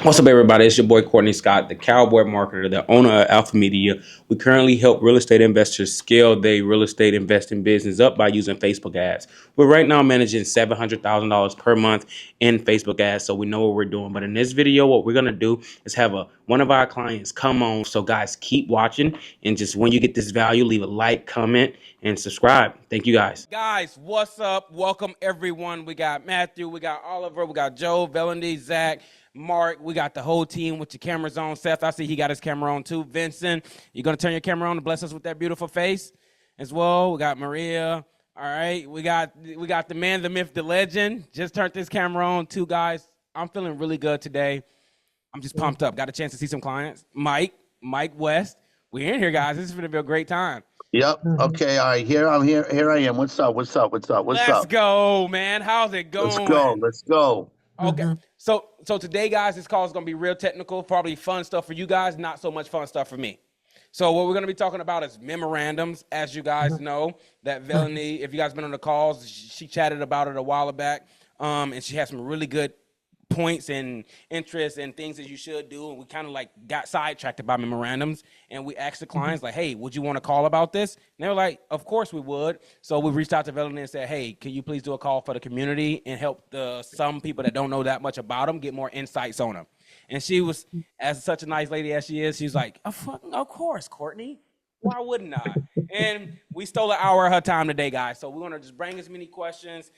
What's up, everybody? It's your boy Courtney Scott, the cowboy marketer, the owner of Alpha Media. We currently help real estate investors scale their real estate investing business up by using Facebook ads. We're right now managing $700,000 per month in Facebook ads, so we know what we're doing. But in this video, what we're gonna do is have one of our clients come on. So guys, keep watching, and just when you get this value, leave a like, comment, and subscribe. Thank you, guys. Guys, what's up? Welcome everyone. We got Matthew, we got Oliver, we got Joe, Velanie, Zach, Mark, we got the whole team with your cameras on. Seth, I see he got his camera on too. Vincent, you gonna turn your camera on to bless us with that beautiful face as well. We got Maria. All right, we got the man, the myth, the legend. Just turned this camera on too, guys. I'm feeling really good today. I'm just pumped up. Got a chance to see some clients. Mike West. We're in here, guys. This is gonna be a great time. Yep. Okay. All right. Here I'm here. Here I am. What's up? What's up? What's up? What's Let's up? go, man. How's it going? Let's go. Let's go. Okay. So today, guys, this call is gonna be real technical, probably fun stuff for you guys, not so much fun stuff for me. So what we're gonna be talking about is memorandums. As you guys know, that Velanie, if you guys been on the calls, she chatted about it a while back, and she has some really good points and interests and things that you should do, and we kind of like got sidetracked by memorandums, and we asked the clients like, hey, would you want to call about this? And they were like, of course we would. So we reached out to Velanie and said, hey, can you please do a call for the community and help some people that don't know that much about them get more insights on them? And she was, as such a nice lady as she is, she's like, of course, Courtney, why wouldn't I? And we stole an hour of her time today, guys. So we want to just bring as many questions,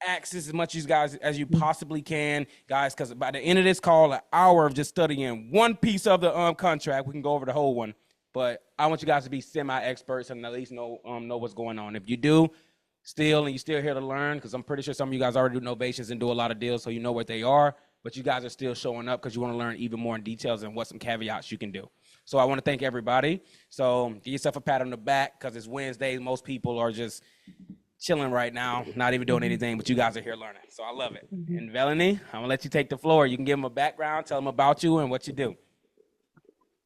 access as much as you possibly can, guys, because by the end of this call, an hour of just studying one piece of the contract, we can go over the whole one. But I want you guys to be semi-experts and at least know what's going on. If you do and you're still here to learn, because I'm pretty sure some of you guys already do novations and do a lot of deals, so you know what they are, but you guys are still showing up because you want to learn even more in details and what some caveats you can do. So I want to thank everybody. So give yourself a pat on the back, because it's Wednesday. Most people are just chilling right now, not even doing anything, but you guys are here learning. So I love it. And Velanie, I'm gonna let you take the floor. You can give them a background, tell them about you and what you do.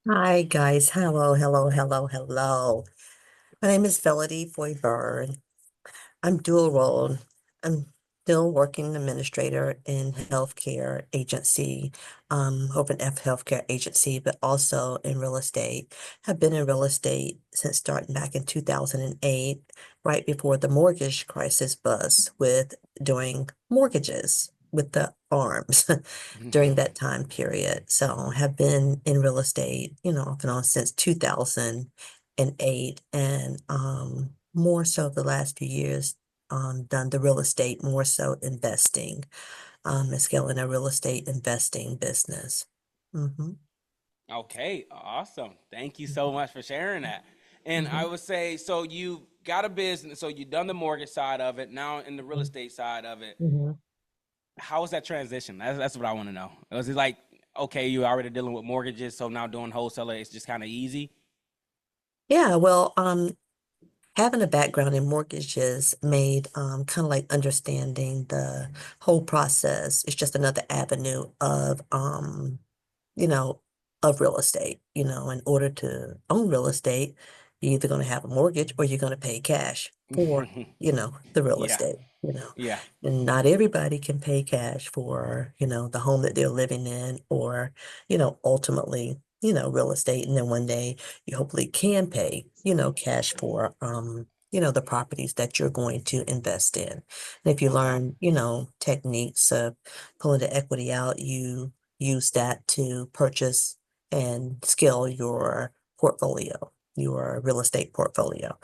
Hi guys, hello. My name is Velanie Floyd Rd. I'm dual role. I'm still working administrator in healthcare agency, Open F healthcare agency, but also in real estate. Have been in real estate since starting back in 2008, right before the mortgage crisis bust with doing mortgages with the arms during that time period. So have been in real estate, off and on since 2008, and more so the last few years done the real estate, more so investing, and scaling a real estate investing business. Okay, awesome. Thank you so much for sharing that. And I would say, so you got a business, so you've done the mortgage side of it, now in the real estate side of it. How was that transition? That's what I want to know. Was it like, okay, you're already dealing with mortgages, so now doing wholesaler, it's just kind of easy? Yeah, well, having a background in mortgages made kind of like understanding the whole process. It's just another avenue of you know, of real estate. In order to own real estate, you're either going to have a mortgage or you're going to pay cash for, the real Yeah, estate. yeah. And not everybody can pay cash for, the home that they're living in or, ultimately, real estate. And then one day you hopefully can pay, cash for, the properties that you're going to invest in. And if you Okay. learn, techniques of pulling the equity out, you use that to purchase and scale your portfolio, your real estate portfolio.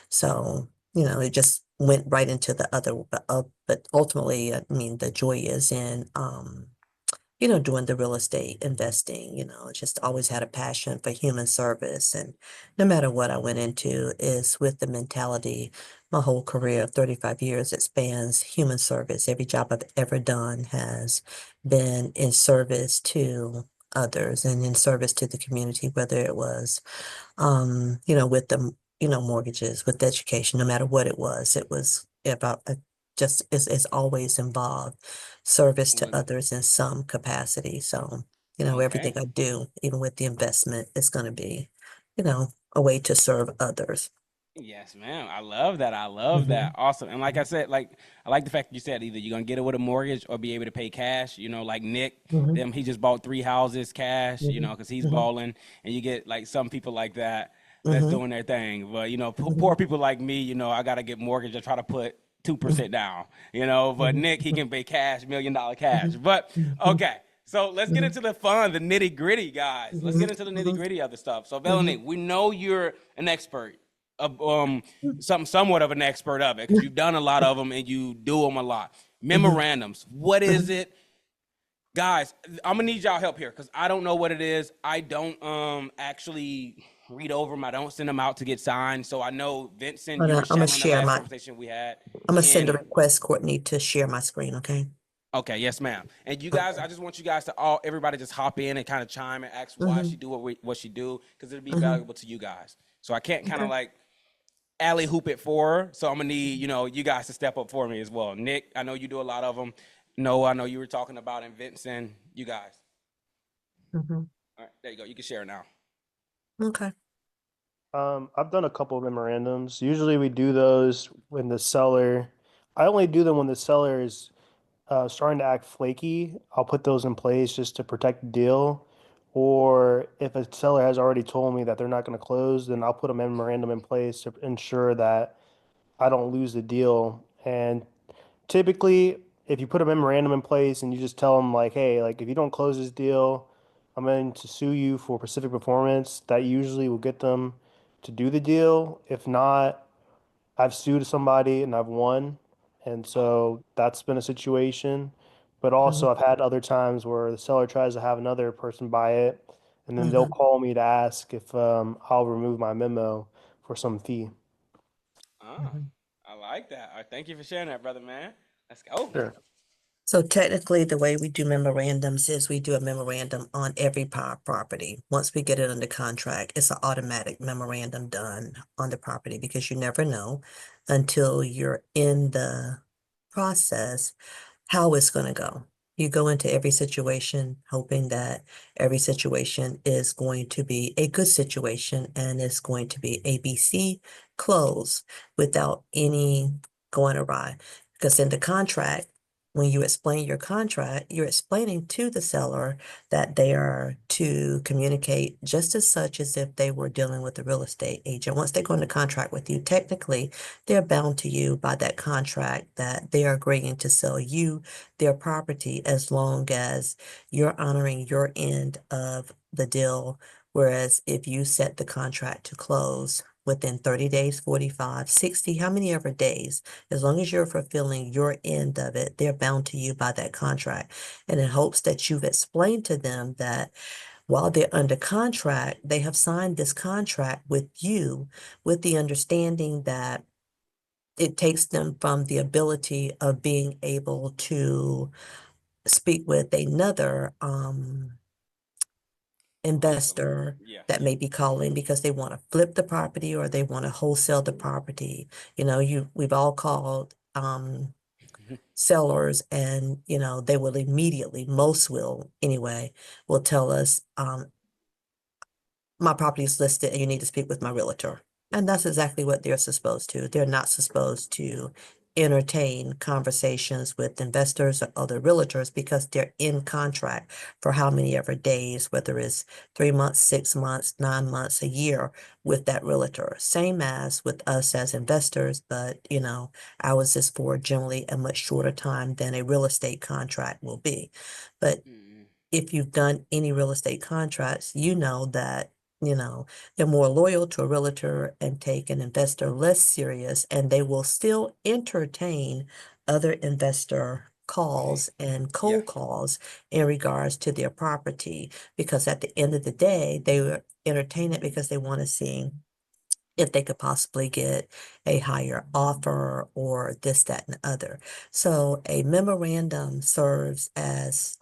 So, it just went right into the other, but ultimately, I mean, the joy is in, doing the real estate investing, just always had a passion for human service. And no matter what I went into is with the mentality, my whole career of 35 years, it spans human service. Every job I've ever done has been in service to others and in service to the community, whether it was, with the, mortgages, with education, no matter what it was about just is always involved service to others in some capacity. So, everything Okay. I do, even with the investment, is going to be, a way to serve others. Yes, ma'am. I love that. I love that. Mhm, Awesome. And like I said, like I like the fact that you said either you're gonna get it with a mortgage or be able to pay cash. You know, like Nick, mhm, them he just bought 3 houses cash. You know, mhm, because he's mhm, balling, and you get like some people like that that's mhm, doing their thing. But you know, mhm, poor people like me, you know, I gotta get mortgage to try to put two mhm, percent down. You know, but mhm, Nick he mhm, can pay cash, $1 million cash. mhm, But mhm, okay. So let's get mhm, into the fun, the nitty gritty, guys. Let's mhm, get into the nitty mhm, gritty of the stuff. So, mhm, Velanie, we know you're an expert of mhm. somewhat of an expert of it because you've done a lot of them and you do them a lot. Memorandums, what is Mhm. it, guys? I'm gonna need y'all help here because I don't know what it is. I don't actually read over them. I don't send them out to get signed. So I know Vincent, Hold you on, were channeling the last I'm conversation we had, gonna send a and request, Courtney, to share my screen, okay? okay, yes, ma'am. And you guys, Okay. I just want you guys to all, everybody, just hop in and kind of chime and ask why she Mhm, do what she do because it'll be mhm, valuable to you guys. So I can't kind of okay. like alley hoop it for her. So I'm gonna need, you know, you guys to step up for me as well. Nick, I know you do a lot of them. Noah, I know you were talking about, and Vincent, you guys. Mhm, All right, there you go. You can share now. okay. I've done a couple of memorandums. Usually we do those when the seller, I only do them when the seller is starting to act flaky. I'll put those in place just to protect the deal. Or if a seller has already told me that they're not going to close, then I'll put a memorandum in place to ensure that I don't lose the deal. And typically, if you put a memorandum in place and you just tell them like, hey, like if you don't close this deal, I'm going to sue you for specific performance, that usually will get them to do the deal. If not, I've sued somebody and I've won. And Oh, so that's been a situation. But Mhm, also I've had other times where the seller tries to have another person buy it, and then they'll mhm, call me to ask if I'll remove my memo for some fee. ah, mhm. I like that. All right, thank you for sharing that, brother man. Let's go. Sure. So technically, the way we do memorandums is we do a memorandum on every property. Once we get it under contract, it's an automatic memorandum done on the property because you never know until you're in the process how it's going to go. You go into every situation hoping that every situation is going to be a good situation and it's going to be ABC close without any going awry. Because in the contract, when you explain your contract, you're explaining to the seller that they are to communicate just as such as if they were dealing with a real estate agent. Once they go into contract with you, technically, they're bound to you by that contract that they are agreeing to sell you their property as long as you're honoring your end of the deal. Whereas if you set the contract to close within 30 days, 45, 60, how many ever days, as long as you're fulfilling your end of it, they're bound to you by that contract. And in hopes that you've explained to them that while they're under contract, they have signed this contract with you with the understanding that it takes them from the ability of being able to speak with another Wholesaler. investor Yeah. that may be calling because they want to flip the property or they want to wholesale the property. We've all called sellers and they will immediately, most will anyway, will tell us my property is listed and you need to speak with my realtor. And that's exactly what they're supposed to. They're not supposed to entertain conversations with investors or other realtors because they're in contract for how many ever days, whether it's 3 months, 6 months, 9 months, a year with that realtor. Same as with us as investors, but ours is for generally a much shorter time than a real estate contract will be. But Mm, if you've done any real estate contracts, you know that, they're more loyal to a realtor and take an investor less serious, and they will still entertain other investor calls and yeah. cold calls in regards to their property, because at the end of the day, they will entertain it because they want to see if they could possibly get a higher offer or this, that, and the other. So a memorandum serves as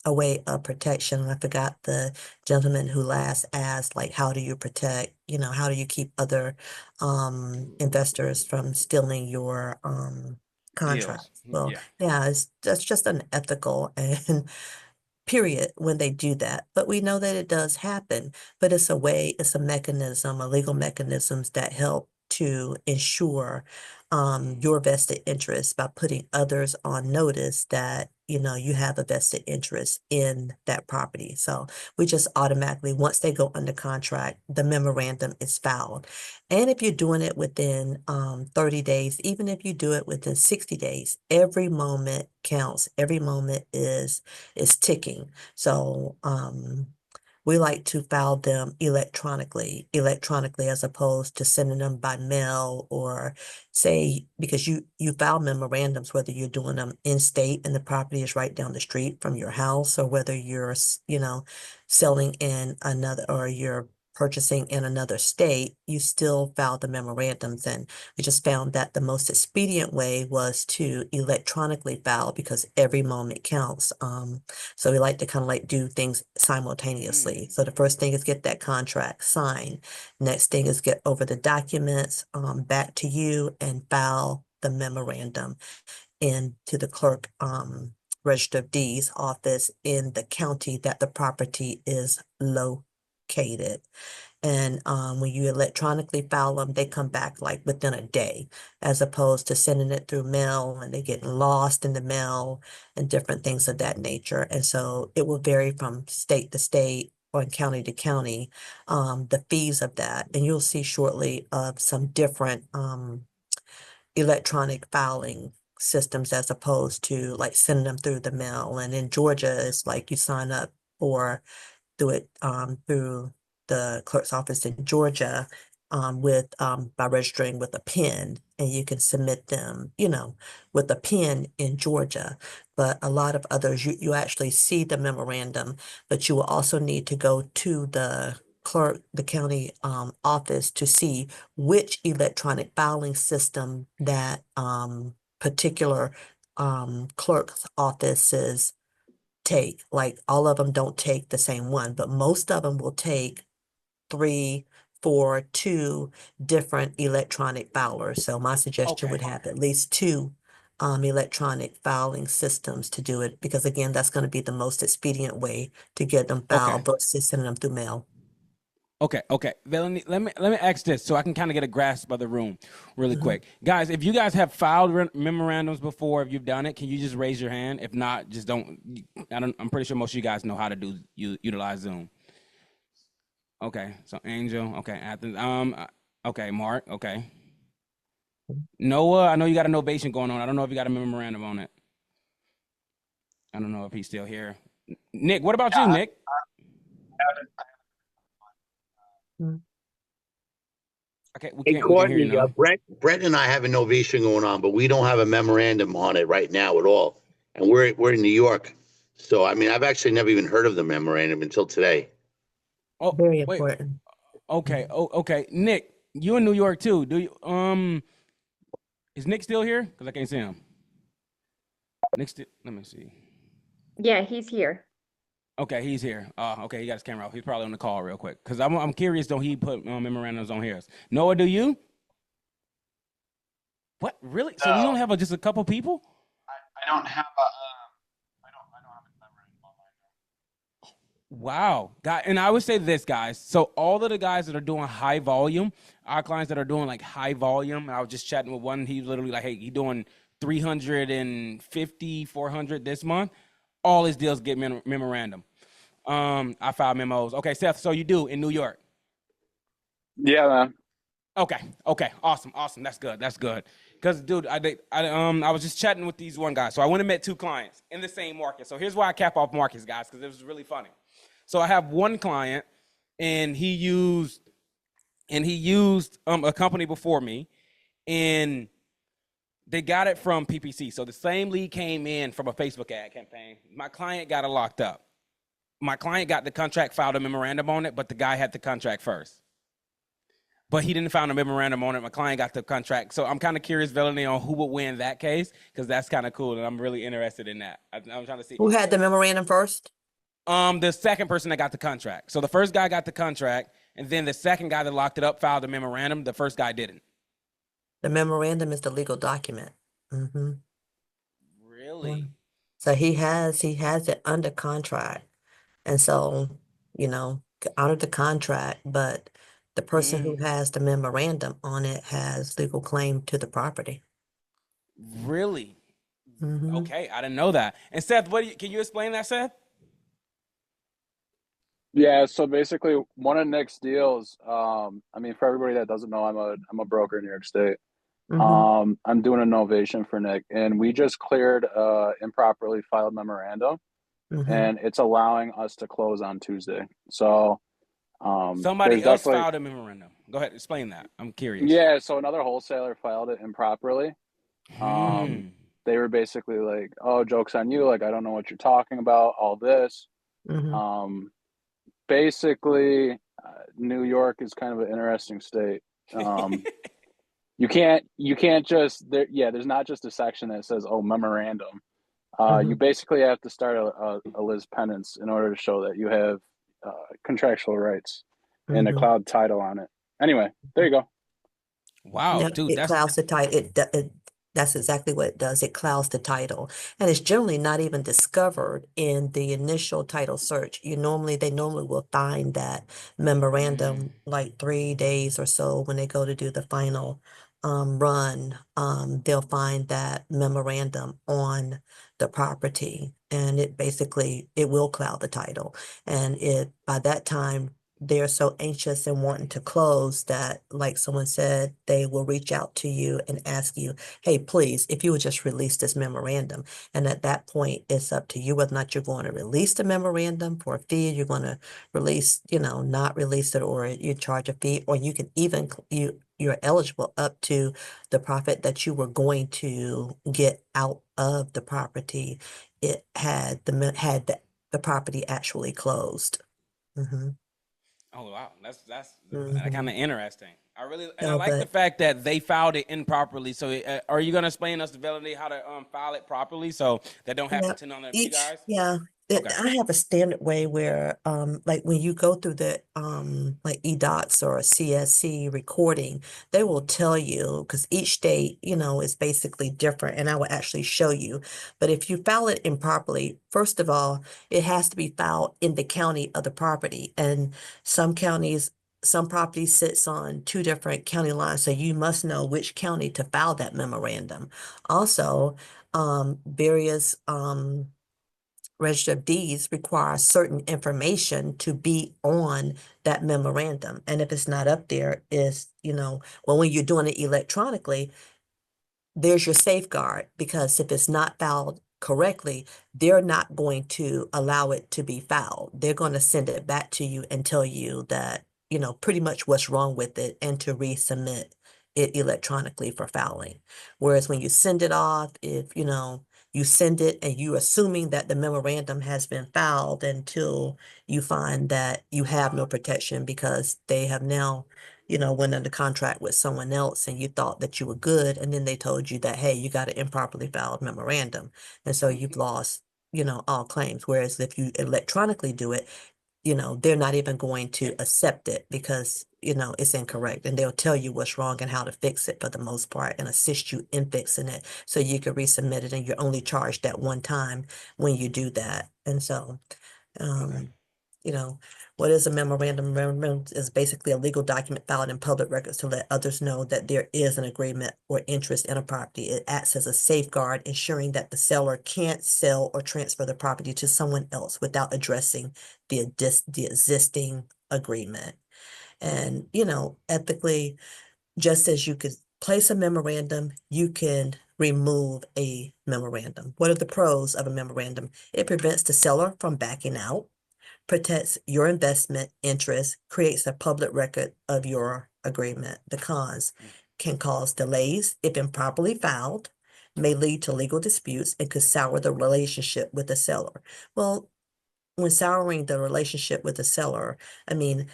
a way of protection. And I forgot the gentleman who last asked, like, how do you protect, how do you keep other investors from stealing your contract? Deals. Well, Yeah. yeah, that's just unethical and period when they do that. But we know that it does happen, but it's a way, it's a mechanism, a legal mechanisms that help to ensure your vested interest by putting others on notice that, you know, you have a vested interest in that property. So we just automatically, once they go under contract, the memorandum is filed. And if you're doing it within 30 days, even if you do it within 60 days, every moment counts. Every moment is ticking. So we like to file them electronically as opposed to sending them by mail, or say, because you file memorandums whether you're doing them in state and the property is right down the street from your house, or whether you're, you know, selling in another, or you're purchasing in another state, you still file the memorandums. And we just found that the most expedient way was to electronically file, because every moment counts. So we like to kind of like do things simultaneously. So the first thing is get that contract signed. Next thing is get over the documents back to you and file the memorandum into the clerk Register of Deeds office in the county that the property is located. And when you electronically file them, they come back like within a day, as opposed to sending it through mail and they getting lost in the mail and different things of that nature. And so it will vary from state to state or county to county, the fees of that. And you'll see shortly of some different electronic filing systems as opposed to like sending them through the mail. And in Georgia, it's like you sign up for do it through the clerk's office in Georgia with by registering with a PIN, and you can submit them, you know, with a PIN in Georgia. But a lot of others, you actually see the memorandum, but you will also need to go to the clerk, the county office, to see which electronic filing system that particular clerk's offices take. Like all of them don't take the same one, but most of them will take 3, 4, 2 different electronic filers. So my suggestion would Okay. have at least 2 electronic filing systems to do it, because again, that's going to be the most expedient way to get them Okay. filed versus sending them through mail. Okay. Velanie, let me ask this so I can kind of get a grasp of the room really Mhm. quick. Guys, if you guys have filed memorandums before, if you've done it, can you just raise your hand? If not, just don't. I'm pretty sure most of you guys know how to utilize Zoom. Okay, so Angel. Okay, Athens. Okay, Mark. Okay, Noah. I know you got a novation going on. I don't know if you got a memorandum on it. I don't know if he's still here. Nick, what about you, Nick? Mm. Okay, we Hey, can't hear you Courtney, now. Brent and I have a novation going on, but we don't have a memorandum on it right now at all. And we're in New York. So, I mean, I've actually never even heard of the memorandum until today. Oh, Very wait. important. Okay. Oh, okay. Nick, you in New York too? Do you? Is Nick still here? Because I can't see him. Nick still. Let me see. Yeah, he's here. Okay, he's here. Okay, he got his camera off. He's probably on the call real quick. Because I'm curious. Don't he put memorandums on his? Noah, do you? What? Really? So we No, only have just a couple people? I don't have a I don't have a memorandum on mine. Wow. God, and I would say this, guys. So all of the guys that are doing high volume, our clients that are doing like high volume, I was just chatting with one. He literally like, hey, he doing 350, 400 this month. All his deals get memorandum. I file memos. Okay, Seth. So you do in New York? Yeah, man. Okay. Awesome. That's good. Because, dude, I was just chatting with these one guy. So I went and met 2 clients in the same market. So here's why I cap off markets, guys, because it was really funny. So I have one client, and he used a company before me, and they got it from PPC. So the same lead came in from a Facebook ad campaign. My client got it locked up. My client got the contract, filed a memorandum on it, but the guy had the contract first. But he didn't file a memorandum on it. My client got the contract. So I'm kind of curious, Velanie, on who would win that case, because that's kind of cool, and I'm really interested in that. I'm trying to see. Who had the memorandum first? The second person that got the contract. So the first guy got the contract, and then the second guy that locked it up filed a memorandum. The first guy didn't. The memorandum is the legal document. Mm-hmm. Really? So he has it under contract. And so, you know, honor the contract, but The person who Mm, has the memorandum on it has legal claim to the property. really? Hmm. Okay, I didn't know that. And Seth, can you explain that, Seth? Yeah, so basically one of Nick's deals, I mean, for everybody that doesn't know, I'm a broker in New York State. Hmm. I'm doing a novation for Nick, and we just cleared improperly filed memorandum, Hmm. and it's allowing us to close on Tuesday. So Somebody there's else definitely, filed a memorandum. Go ahead, explain that. I'm curious. yeah, so another wholesaler filed it improperly. Um, Hmm. they were basically like, "Oh, joke's on you! Like, I don't know what you're talking about. All this." Hmm. Um, basically, New York is kind of an interesting state. Um, you can't just there. Yeah, there's not just a section that says, "Oh, memorandum." You Hmm. basically have to start a Liz Penance in order to show that you have contractual rights and a Hmm. cloud title on it. Anyway, there you go. Wow, Yeah, dude, it that's clouds the title. That's exactly what it does. It clouds the title, and it's generally not even discovered in the initial title search. They normally will find that mm, memorandum like 3 days or so when they go to do the final run. They'll find that memorandum on the property, and it will cloud the title, and it by that time they're so anxious and wanting to close that, like someone said, they will reach out to you and ask you, hey, please, if you would just release this memorandum. And at that point, it's up to you whether or not you're going to release the memorandum for a fee, you're going to not release it, or you charge a fee, or you can even, you're eligible up to the profit that you were going to get out of the property. It had the property actually closed. Hmm. oh wow, that's kind Hmm. of interesting. I No, like the but fact that they filed it improperly. So, are you gonna explain us the Velanie how to file it properly so that don't yeah, happen to none of you guys? yeah, Okay. I have a standard way where, like when you go through the, like eDocs or CSC recording, they will tell you, because each state, is basically different, and I will actually show you. But if you file it improperly, first of all, it has to be filed in the county of the property, and some counties, some property sits on two different county lines, so you must know which county to file that memorandum. Also, various register of deeds require certain information to be on that memorandum. And if it's not up there, well, when you're doing it electronically, there's your safeguard, because if it's not filed correctly, they're not going to allow it to be filed. They're going to send it back to you and tell you that, pretty much what's wrong with it, and to resubmit it electronically for filing. Whereas when you send it off, if, you send it and you assuming that the memorandum has been filed until you find that you have no protection because they have now went under contract with someone else, and you thought that you were good, and then they told you that, hey, you got an improperly filed memorandum. And so you've lost, all claims. Whereas if you electronically do it, they're not even going to accept it because, it's incorrect. And they'll tell you what's wrong and how to fix it for the most part, and assist you in fixing it so you can resubmit it, and you're only charged at one time when you do that. And so, Okay. um, you know, what is a memorandum? Memorandum is basically a legal document filed in public records to let others know that there is an agreement or interest in a property. It acts as a safeguard, ensuring that the seller can't sell or transfer the property to someone else without addressing the existing agreement. And, ethically, just as you could place a memorandum, you can remove a memorandum. What are the pros of a memorandum? It prevents the seller from backing out, protects your investment interest, creates a public record of your agreement. The cons can cause delays if improperly filed, may lead to legal disputes, and could sour the relationship with the seller. Well, when souring the relationship with the seller, I mean,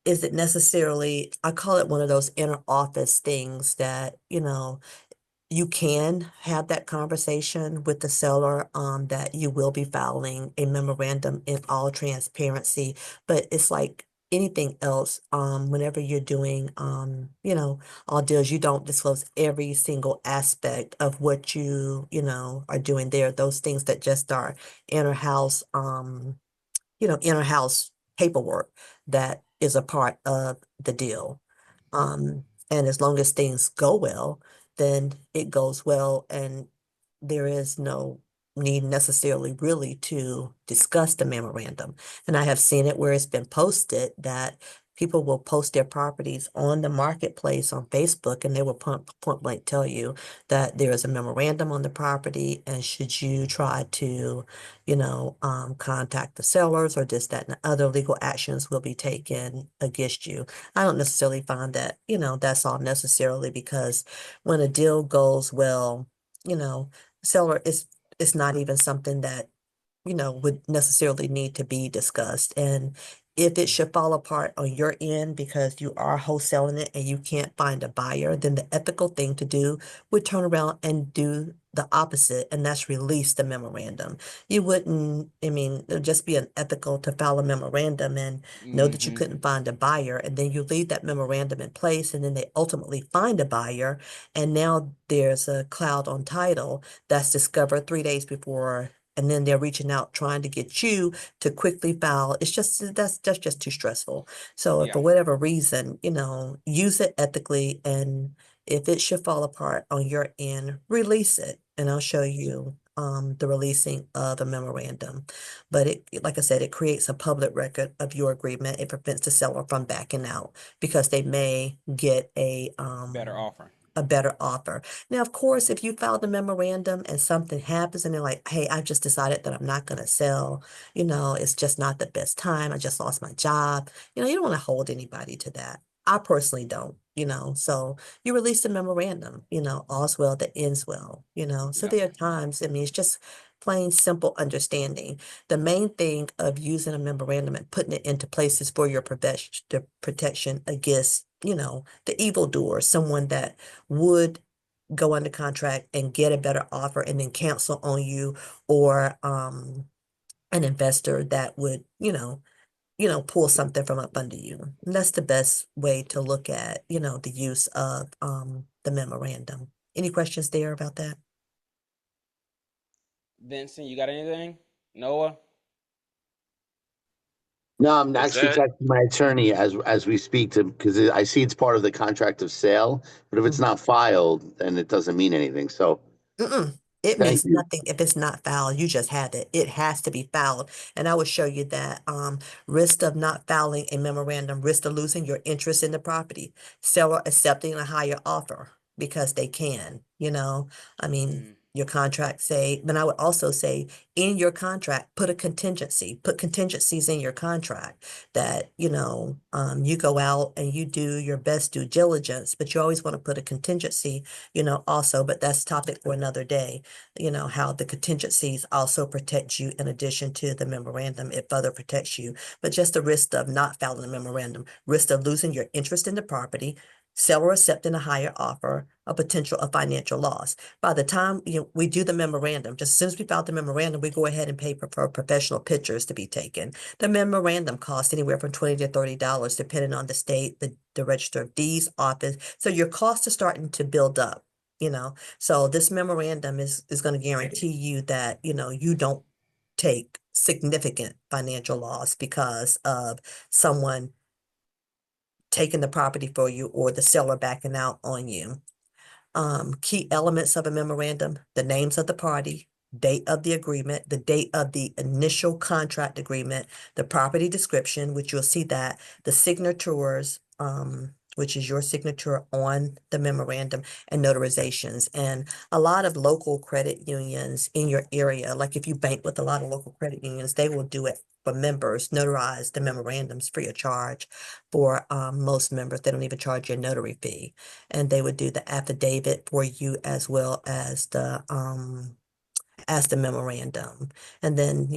is it necessarily, I call it one of those inner office things that, you can have that conversation with the seller, that you will be filing a memorandum in all transparency. But it's like anything else, whenever you're doing, all deals, you don't disclose every single aspect of what are doing there. Those things that just are inner house, inner house paperwork that is a part of the deal. And as long as things go well, then it goes well, and there is no need necessarily really to discuss the memorandum. And I have seen it where it's been posted that people will post their properties on the marketplace on Facebook, and they will point blank tell you that there is a memorandum on the property, and should you try to, contact the sellers or this, that, and the other, legal actions will be taken against you. I don't necessarily find that, that's all necessarily, because when a deal goes well, seller is it's not even something that would necessarily need to be discussed. And if it should fall apart on your end because you are wholesaling it and you can't find a buyer, then the ethical thing to do would turn around and do the opposite, and that's release the memorandum. You wouldn't, I mean, it would just be unethical to file a memorandum and know that you Mm-hmm. couldn't find a buyer, and then you leave that memorandum in place, and then they ultimately find a buyer, and now there's a cloud on title that's discovered 3 days before, and then they're reaching out trying to get you to quickly file. It's just that's just too stressful. So if Yeah. for whatever reason, use it ethically, and if it should fall apart on your end, release it. And I'll show you the releasing of a memorandum. But it, like I said, it creates a public record of your agreement. It prevents the seller from backing out because they may get Better offer. a better offer. Now, of course, if you filed a memorandum and something happens and they're like, hey, I just decided that I'm not going to sell, it's just not the best time. I just lost my job. You don't want to hold anybody to that. I personally don't, so you release a memorandum, all's well that ends well, so Yeah. there are times, I mean, it's just plain simple understanding. The main thing of using a memorandum and putting it into places for your protection against, the evildoer, someone that would go under contract and get a better offer and then cancel on you, or an investor that would, pull something from up under you. And that's the best way to look at, the use of the memorandum. Any questions there about that? Vincent, you got anything? Noah? No, I'm What's actually that? texting my attorney as we speak to, because I see it's part of the contract of sale, but if it's not filed, then it doesn't mean anything. So Mm-mm. It thank means you. nothing if it's not filed. You just have it. It has to be filed. And I will show you that risk of not filing a memorandum, risk of losing your interest in the property, seller accepting a higher offer because they can, I mean, Mm. your contract say, but I would also say in your contract, put a contingency, put contingencies in your contract that, you go out and you do your best due diligence, but you always want to put a contingency, also, but that's topic for another day, how the contingencies also protect you in addition to the memorandum. It further protects you, but just the risk of not filing a memorandum, risk of losing your interest in the property, seller accepting a higher offer, a potential of financial loss. By the time we do the memorandum, just as soon as we file the memorandum, we go ahead and pay for professional pictures to be taken. The memorandum costs anywhere from $20 to $30, depending on the state, the Register of Deeds office. So your costs are starting to build up, So this memorandum is going to guarantee you that, you don't take significant financial loss because of someone taking the property for you or the seller backing out on you. Key elements of a memorandum: the names of the party, date of the agreement, the date of the initial contract agreement, the property description, which you'll see that, the signatures, which is your signature on the memorandum, and notarizations. And a lot of local credit unions in your area, like if you bank with a lot of local credit unions, they will do it for members, notarize the memorandums free of charge for most members. They don't even charge you a notary fee, and they would do the affidavit for you as well as the memorandum. And then,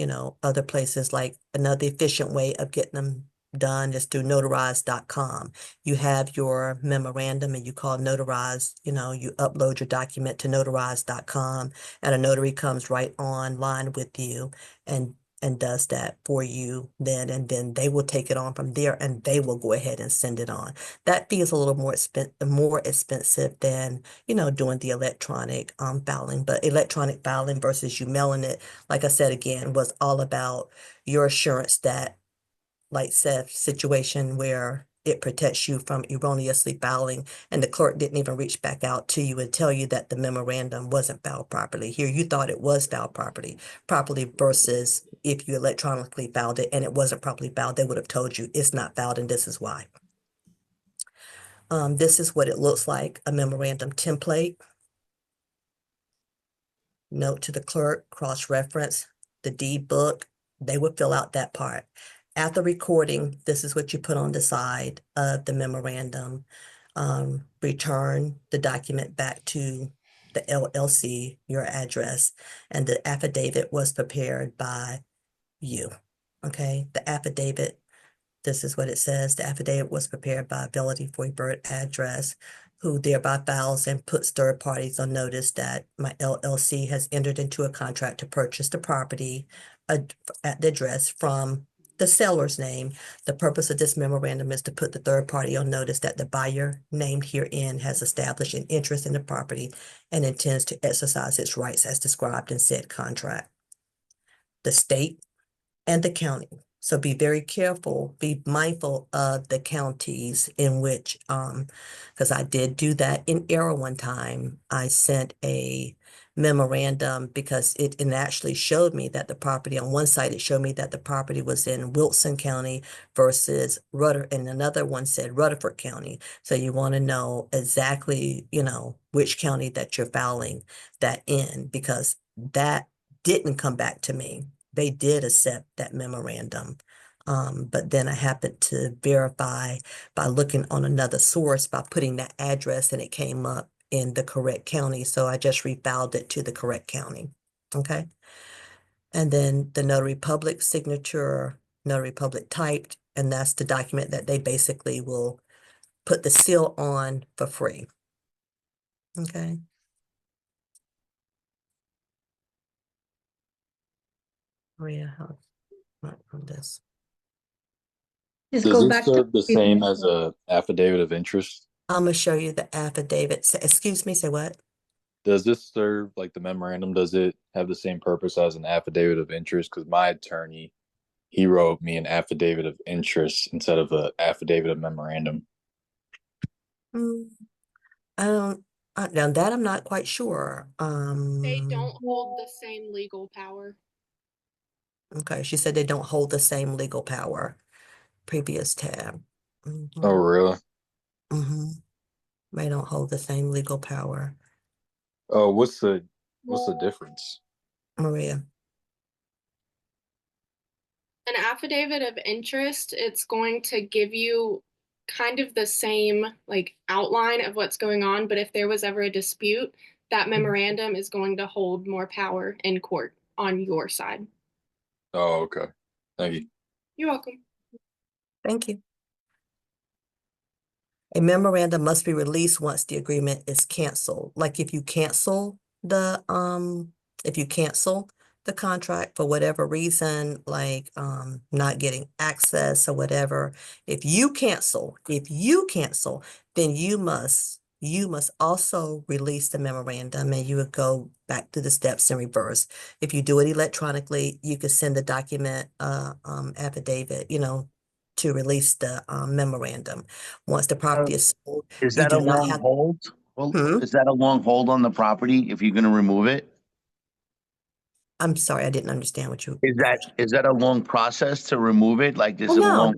other places, like another efficient way of getting them done is through notarize.com. You have your memorandum and you call notarize, you upload your document to notarize.com, and a notary comes right online with you and does that for you then, and then they will take it on from there and they will go ahead and send it on. That fee is a little more expensive than, doing the electronic filing. But electronic filing versus you mailing it, like I said again, was all about your assurance that like Seth's situation where it protects you from erroneously filing, and the clerk didn't even reach back out to you and tell you that the memorandum wasn't filed properly. Here, you thought it was filed properly versus if you electronically filed it and it wasn't properly filed, they would have told you it's not filed and this is why. This is what it looks like, a memorandum template. Note to the clerk, cross-reference the deed book. They would fill out that part. After recording, this is what you put on the side of the memorandum. Return the document back to the LLC, your address, and the affidavit was prepared by you. Okay, the affidavit, this is what it says. The affidavit was prepared by Velanie Floyd Rd address, who thereby files and puts third parties on notice that my LLC has entered into a contract to purchase the property at the address from the seller's name. The purpose of this memorandum is to put the third party on notice that the buyer named herein has established an interest in the property and intends to exercise its rights as described in said contract. The state and the county. So be very careful, be mindful of the counties in which, because I did do that in error one time. I sent a memorandum because it actually showed me that the property on one site, it showed me that the property was in Wilson County versus Rutherford, and another one said Rutherford County. So you want to know exactly, which county that you're filing that in, because that didn't come back to me. They did accept that memorandum. But then I happened to verify by looking on another source by putting that address, and it came up in the correct county. So I just refiled it to the correct county. Okay. And then the notary public signature, notary public typed, and that's the document that they basically will put the seal on for free. Okay. Maria, how on this? Just Does go it back to serve the same previous as a affidavit of interest? I'm gonna show you the affidavit. Excuse me, say what? Does this serve like the memorandum? Does it have the same purpose as an affidavit of interest? Because my attorney, he wrote me an affidavit of interest instead of an affidavit of memorandum. Mm, I don't, now that I'm not quite sure. They don't hold the same legal power. Okay, she said they don't hold the same legal power. Previous tab. Oh, really? Mm-hmm. They don't hold the same legal power. Oh, what's the difference? Maria. An affidavit of interest, it's going to give you kind of the same like outline of what's going on, but if there was ever a dispute, that memorandum is going to hold more power in court on your side. Oh, okay. Thank you. You're welcome. Thank you. A memorandum must be released once the agreement is canceled. Like if you cancel the contract for whatever reason, like not getting access or whatever, if you cancel, then you must also release the memorandum, and you would go back to the steps in reverse. If you do it electronically, you could send the document affidavit, to release the memorandum. Once the property is sold, Is you that a do not long have. hold? Well, Hmm? is that a long hold on the property if you're gonna remove it? I'm sorry, I didn't understand what you. Is that a long process to remove it? Like this Oh, is a long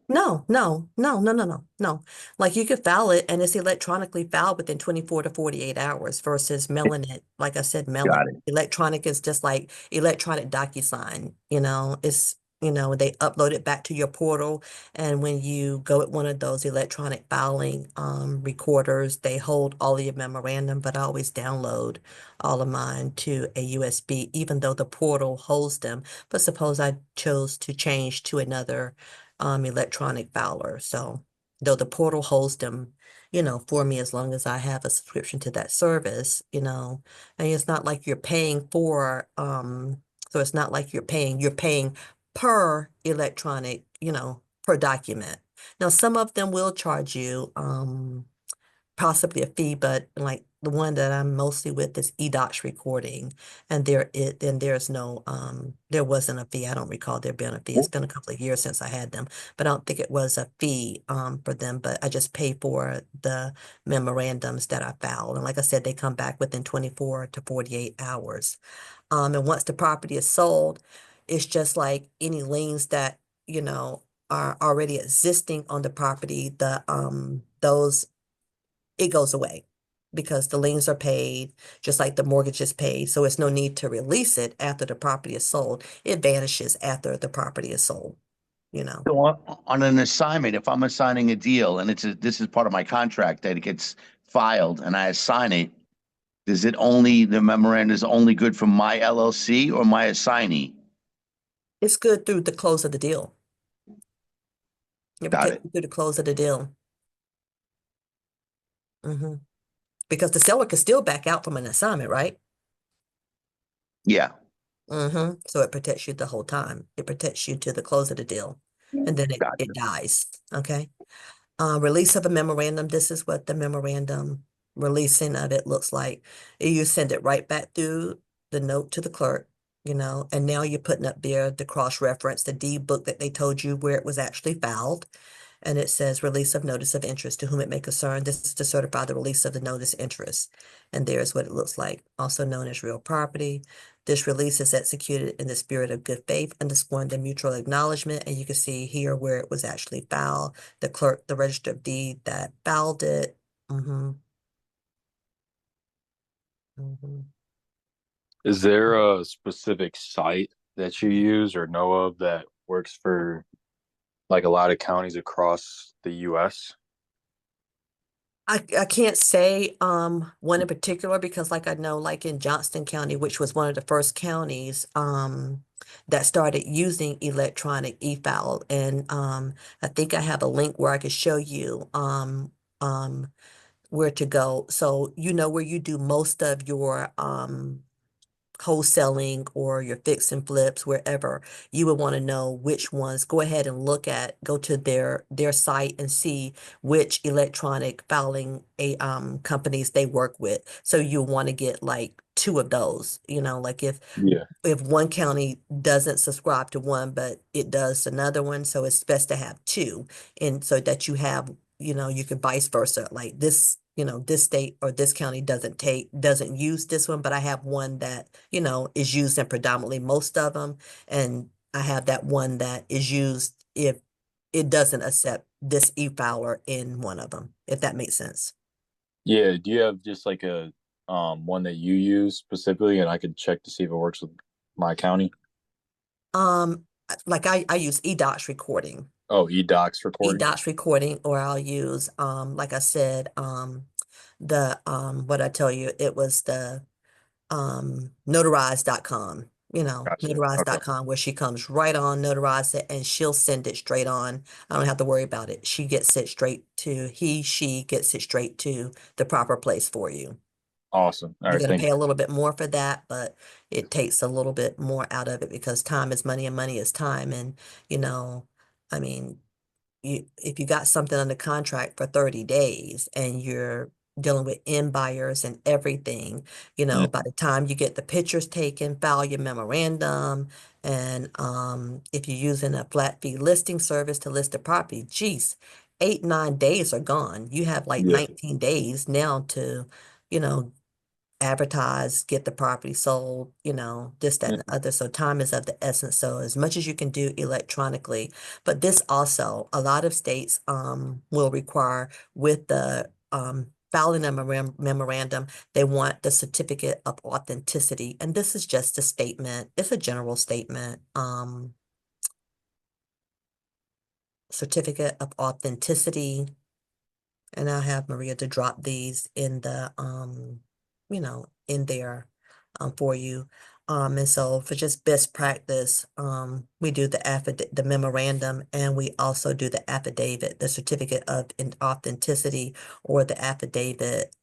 no. hold? No. Like you could file it and it's electronically filed within 24 to 48 hours versus mailing it. Like I said, mailing. Got it. Electronic is just like electronic DocuSign, they upload it back to your portal. And when you go at one of those electronic filing recorders, they hold all of your memorandum, but I always download all of mine to a USB, even though the portal holds them. But suppose I chose to change to another electronic filer. So though the portal holds them, for me, as long as I have a subscription to that service, and it's not like you're paying for, so it's not like you're paying per electronic, per document. Now, some of them will charge you, possibly a fee, but like the one that I'm mostly with is eDocs recording, and there's no there wasn't a fee. I don't recall there being a fee. It's been a couple of years since I had them, but I don't think it was a fee for them. But I just pay for the memorandums that I filed, and like I said, they come back within 24 to 48 hours. And once the property is sold, it's just like any liens that, you know, are already existing on the property, those, it goes away because the liens are paid, just like the mortgage is paid. So it's no need to release it after the property is sold. It vanishes after the property is sold, you know. So on an assignment, if I'm assigning a deal and this is part of my contract that it gets filed and I assign it, the memorandum is only good for my LLC or my assignee? It's good through the close of the deal. It Got protects it. you through the close of the deal. Because the seller could still back out from an assignment, right? Yeah. So it protects you the whole time. It protects you to the close of the deal, and then it Gotcha. dies. Okay. Release of a memorandum. This is what the memorandum releasing of it looks like. You send it right back through the note to the clerk, you know, and now you're putting up there the cross-reference, the deed book that they told you where it was actually filed. And it says release of notice of interest to whom it may concern. This is to certify the release of the notice interest. And there's what it looks like, also known as real property. This release is executed in the spirit of good faith, underscoring the mutual acknowledgement. And you can see here where it was actually filed, the clerk, the register of deed that filed it. Is there a specific site that you use or know of that works for like a lot of counties across the US? I can't say one in particular because like I know like in Johnston County, which was one of the first counties that started using electronic e-file, and I think I have a link where I could show you where to go. So you know where you do most of your wholesaling or your fix and flips, wherever you would want to know which ones, go ahead and go to their site and see which electronic filing companies they work with. So you want to get like two of those, you know, like Yeah. if one county doesn't subscribe to one, but it does another one, so it's best to have two, and so that you have, you know, you could vice versa, like this, you know, this state or this county doesn't use this one, but I have one that, you know, is used in predominantly most of them, and I have that one that is used if it doesn't accept this e-filer in one of them, if that makes sense. Yeah. Do you have just like a one that you use specifically and I could check to see if it works with my county? Like I use eDocs recording. Oh, eDocs recording. eDocs recording, or I'll use like I said, the what I tell you, it was the notarize.com, you know, Gotcha. Okay. notarize.com, where she comes right on, notarize it, and she'll send it straight on. I don't have to worry about it. She gets it straight to she gets it straight to the proper place for you. Awesome. All You're right. going to Thank pay you. a little bit more for that, but it takes a little bit more out of it because time is money and money is time. And, you know, I mean, if you got something under contract for 30 days and you're dealing with end buyers and everything, you know, Yeah. by the time you get the pictures taken, file your memorandum, and if you're using a flat fee listing service to list the property, geez, 8, 9 days are gone. You have like Yeah. 19 days now to, you know, advertise, get the property sold, you know, this, that, and the other. So time is of the essence. So as much as you can do electronically, but this also, a lot of states will require with the filing a memorandum, they want the certificate of authenticity. And this is just a statement, it's a general statement, certificate of authenticity. And I'll have Maria to drop these in the you know, in there for you. And so for just best practice, we do the memorandum, and we also do the affidavit, the certificate of authenticity, or the affidavit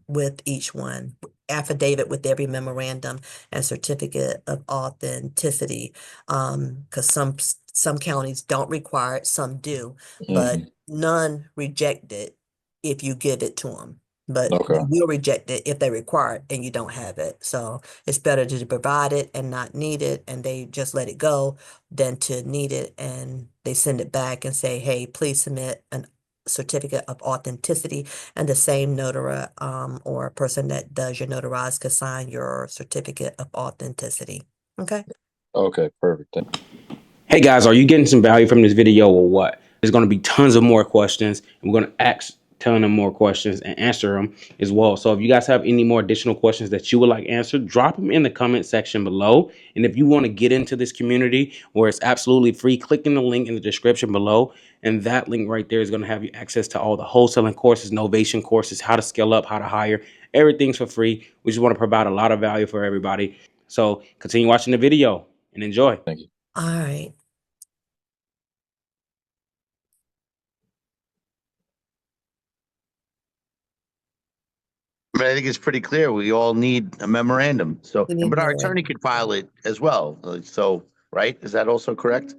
with each one. Affidavit with every memorandum and certificate of authenticity. Because some counties don't require it, some do, but Mhm. none reject it if you give it to them. but Okay. we will reject it if they require it and you don't have it. So it's better to provide it and not need it, and they just let it go than to need it and they send it back and say, hey, please submit an certificate of authenticity, and the same notary or person that does your notarized could sign your certificate of authenticity. Okay. Okay, perfect. Hey guys, are you getting some value from this video or what? There's going to be tons of more questions, and we're going to ask ton of more questions and answer them as well. So if you guys have any more additional questions that you would like answered, drop them in the comment section below. And if you want to get into this community where it's absolutely free, click in the link in the description below. And that link right there is going to have you access to all the wholesaling courses, Novation courses, how to scale up, how to hire. Everything's for free. We just want to provide a lot of value for everybody. So continue watching the video and enjoy. Thank you. All right. I mean, I think it's pretty clear. We all need a memorandum. So, We need but our memorandum. attorney could file it as well. So, right? Is that also correct?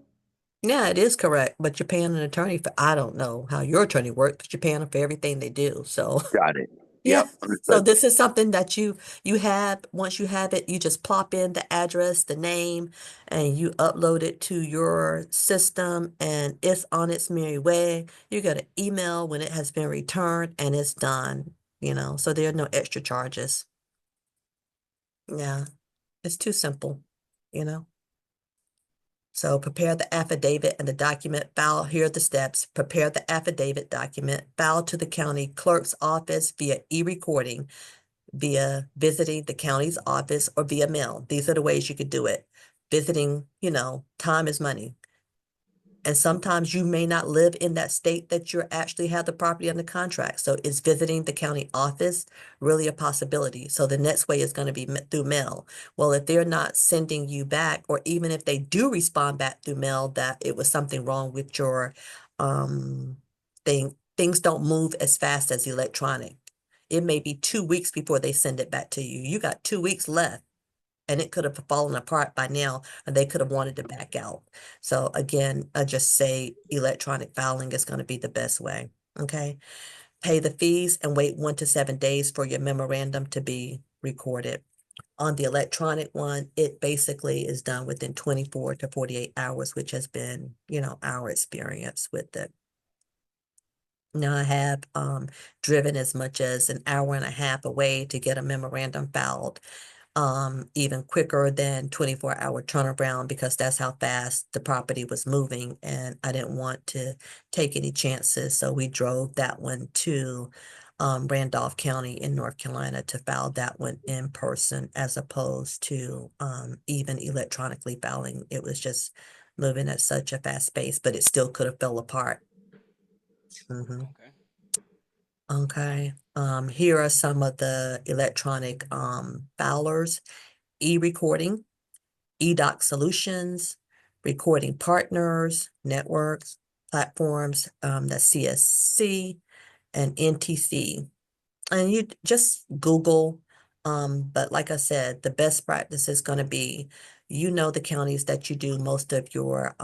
Yeah, it is correct, but you're paying an attorney for, I don't know how your attorney works, but you're paying them for everything they do. So Got it. yeah. Yep. So Understood. this is something that you have, once you have it, you just plop in the address, the name, and you upload it to your system and it's on its merry way. You get an email when it has been returned and it's done, so there are no extra charges. Yeah, it's too simple, you know. So prepare the affidavit and the document, file, here are the steps. Prepare the affidavit document, file to the county clerk's office via e-recording, via visiting the county's office, or via mail. These are the ways you could do it. Visiting, time is money. And sometimes you may not live in that state that you actually have the property under contract. So is visiting the county office really a possibility? So the next way is going to be through mail. Well, if they're not sending you back, or even if they do respond back through mail that it was something wrong with your thing, things don't move as fast as electronic. It may be 2 weeks before they send it back to you. You got 2 weeks left. And it could have fallen apart by now, and they could have wanted to back out. So again, I just say electronic filing is going to be the best way. Okay. Pay the fees and wait 1 to 7 days for your memorandum to be recorded. On the electronic one, it basically is done within 24 to 48 hours, which has been, our experience with it. Now I have driven as much as an hour and a half away to get a memorandum filed. Even quicker than 24-hour turnaround, because that's how fast the property was moving and I didn't want to take any chances. So we drove that one to Randolph County in North Carolina to file that one in person, as opposed to even electronically filing. It was just moving at such a fast pace, but it still could have fell apart. Okay. Okay. Here are some of the electronic filers: e-recording, eDoc Solutions, recording partners, networks, platforms, that's CSC and NTC. And you just Google, but like I said, the best practice is going to be, the counties that you do most of your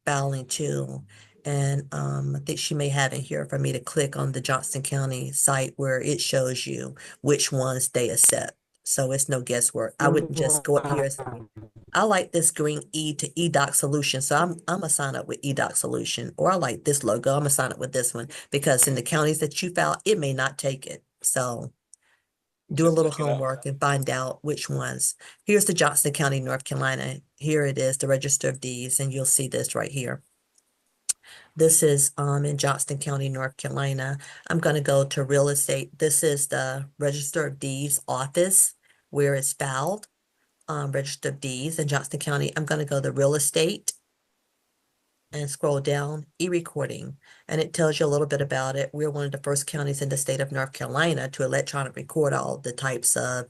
filing to. And I think she may have in here for me to click on the Johnson County site where it shows you which ones they accept. So it's no guesswork. I wouldn't just go up here and say, I like this green E to eDoc Solution, so I'm gonna sign up with eDoc Solution. Or I like this logo, I'm gonna sign up with this one, because in the counties that you file, it may not take it. So do a Just little look it up. homework and find out which ones. Here's the Johnson County, North Carolina. Here it is, the Register of Deeds, and you'll see this right here. This is in Johnston County, North Carolina. I'm going to go to real estate. This is the Register of Deeds office where it's filed. Register of Deeds in Johnston County. I'm going to go to real estate and scroll down, e-recording, and it tells you a little bit about it. We're one of the first counties in the state of North Carolina to electronic record all the types of,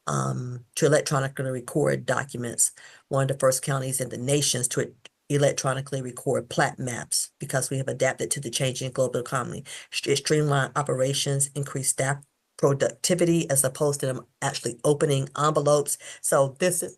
to electronically record documents. One of the first counties in the nations to electronically record plat maps, because we have adapted to the changing global economy. It streamlined operations, increased staff productivity, as opposed to them actually opening envelopes. So this is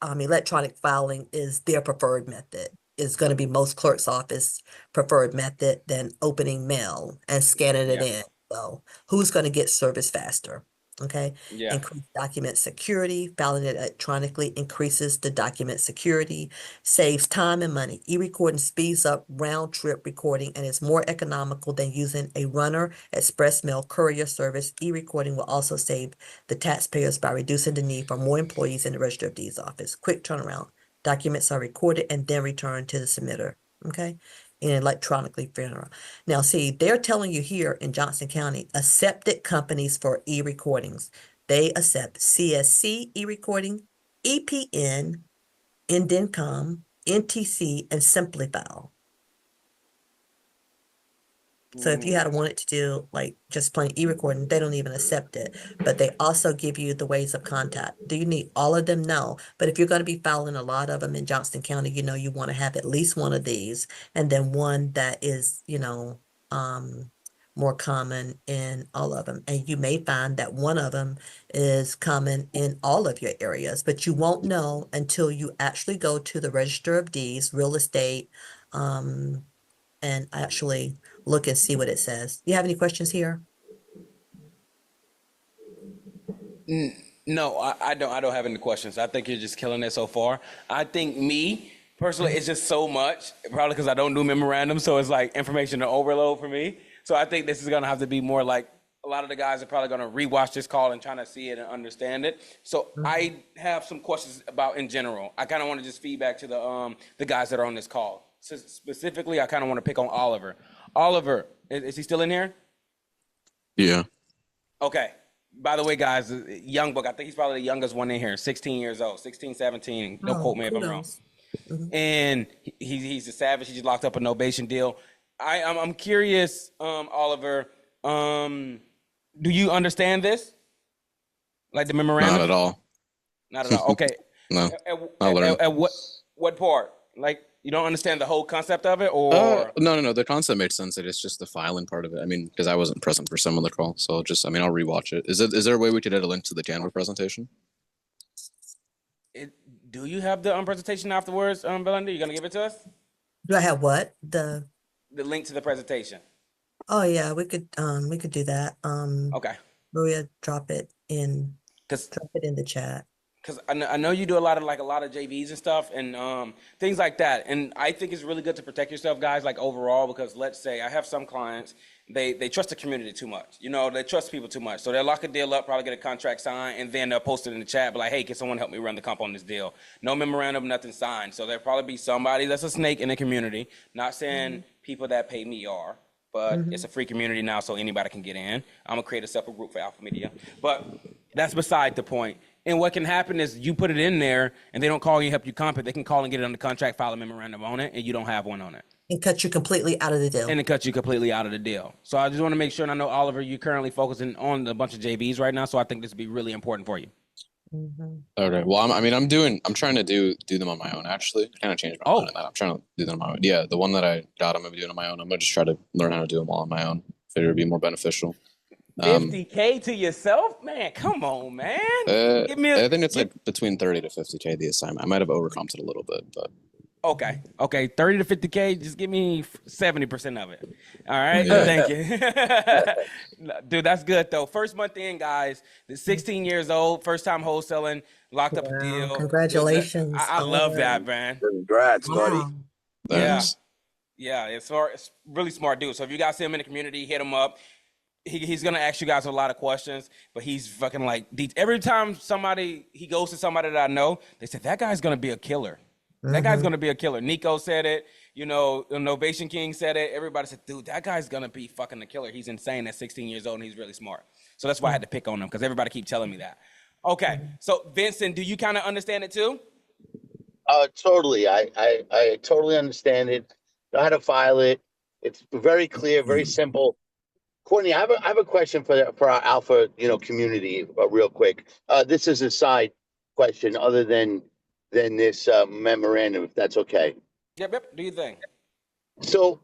electronic filing is their preferred method. Is going to be most clerk's office preferred method than opening mail and scanning it Yeah. in. though. Who's going to get service faster? Okay. Yeah. Increase document security. Filing it electronically increases the document security, saves time and money. E-recording speeds up round trip recording and is more economical than using a runner, express mail, courier service. E-recording will also save the taxpayers by reducing the need for more employees in the Register of Deeds office. Quick turnaround. Documents are recorded and then returned to the submitter. Okay. And electronically turnaround. Now, see, they're telling you here in Johnson County, accepted companies for e-recordings. They accept CSC e-recording, EPN, Indencom, NTC, and SimpliFile. So if you had wanted to do like just plain e-recording, they don't even accept it. But they also give you the ways of contact. Do you need all of them? No. But if you're going to be filing a lot of them in Johnston County, you want to have at least one of these, and then one that is, more common in all of them. And you may find that one of them is common in all of your areas, but you won't know until you actually go to the Register of Deeds, real estate, and actually look and see what it says. You have any questions here? No, I don't. I don't have any questions. I think you're just killing it so far. I think me personally, it's just so much. Probably because I don't do memorandums, so it's like information to overload for me. So I think this is gonna have to be more like a lot of the guys are probably gonna rewatch this call and trying to see it and understand it. So I have some questions about in general. I kind of want to just feedback to the guys that are on this call. So specifically, I kind of want to pick on Oliver. Oliver, is he still in here? Yeah. Okay. By the way, guys, young book, I think he's probably the youngest one in here, 16 years old, 16, 17. Don't quote me if I'm wrong. And he's a savage. He just locked up a Novation deal. I'm curious, Oliver, do you understand this? Like the memorandum? Not at all. Not at all. Okay. No. I'll learn. At what part? Like, you don't understand the whole concept of it, or? No. The concept made sense. It's just the filing part of it. I mean, because I wasn't present for some of the call, so I'll rewatch it. Is there a way we could add a link to the Canva presentation? Do you have the presentation afterwards, Velanie? You gonna give it to us? Do I have what? The link to the presentation. Oh yeah, we could do that. Okay. Maria, drop it in the chat. Because I know you do a lot of JVs and stuff and things like that. And I think it's really good to protect yourself, guys, like overall, because let's say I have some clients, they trust the community too much. They trust people too much. So they'll lock a deal up, probably get a contract signed, and then they'll post it in the chat, but like, hey, can someone help me run the comp on this deal? No memorandum, nothing signed. So there'll probably be somebody that's a snake in the community. Not saying people that pay me are, but it's a free community now, so anybody can get in. I'm gonna create a separate group for Alpha Media. But that's beside the point. And what can happen is you put it in there and they don't call you and help you comp it. They can call and get it on the contract, file a memorandum on it, and you don't have one on it. And cut you completely out of the deal. And it cuts you completely out of the deal. So I just want to make sure, and I know, Oliver, you're currently focusing on a bunch of JVs right now, so I think this would be really important for you. Okay. Well, I'm trying to do them on my own, actually. I kind of changed my mind on that. I'm trying to do them on my own. Yeah, the one that I got, I'm going to be doing on my own. I'm going to just try to learn how to do them all on my own. Figure it'd be more beneficial. 50K to yourself, man. Come on, man. I think it's like between 30 to 50K the assignment. I might have overcomped it a little bit, but okay, 30 to 50K. Just give me 70% of it. All right, Thank you, dude. That's good though. First month in, guys. 16 years old, first time wholesaling, locked up a deal. Congratulations! I love that, man. Congrats, buddy. Yeah, it's smart. It's really smart dude. So if you guys see him in the community, hit him up. He's gonna ask you guys a lot of questions, but he's fucking like every time he goes to somebody that I know, they said that guy's gonna be a killer. That guy's gonna be a killer. Nico said it, Novation King said it. Everybody said, dude, that guy's gonna be fucking a killer. He's insane at 16 years old and he's really smart. So that's why I had to pick on him because everybody keep telling me that. Okay, so Vincent, do you kind of understand it too? Totally. I totally understand it. Know how to file it. It's very clear, very simple. Courtney, I have a question for our Alpha, community, real quick. This is a side question, other than this memorandum, if that's okay. Yep. Do you think? So,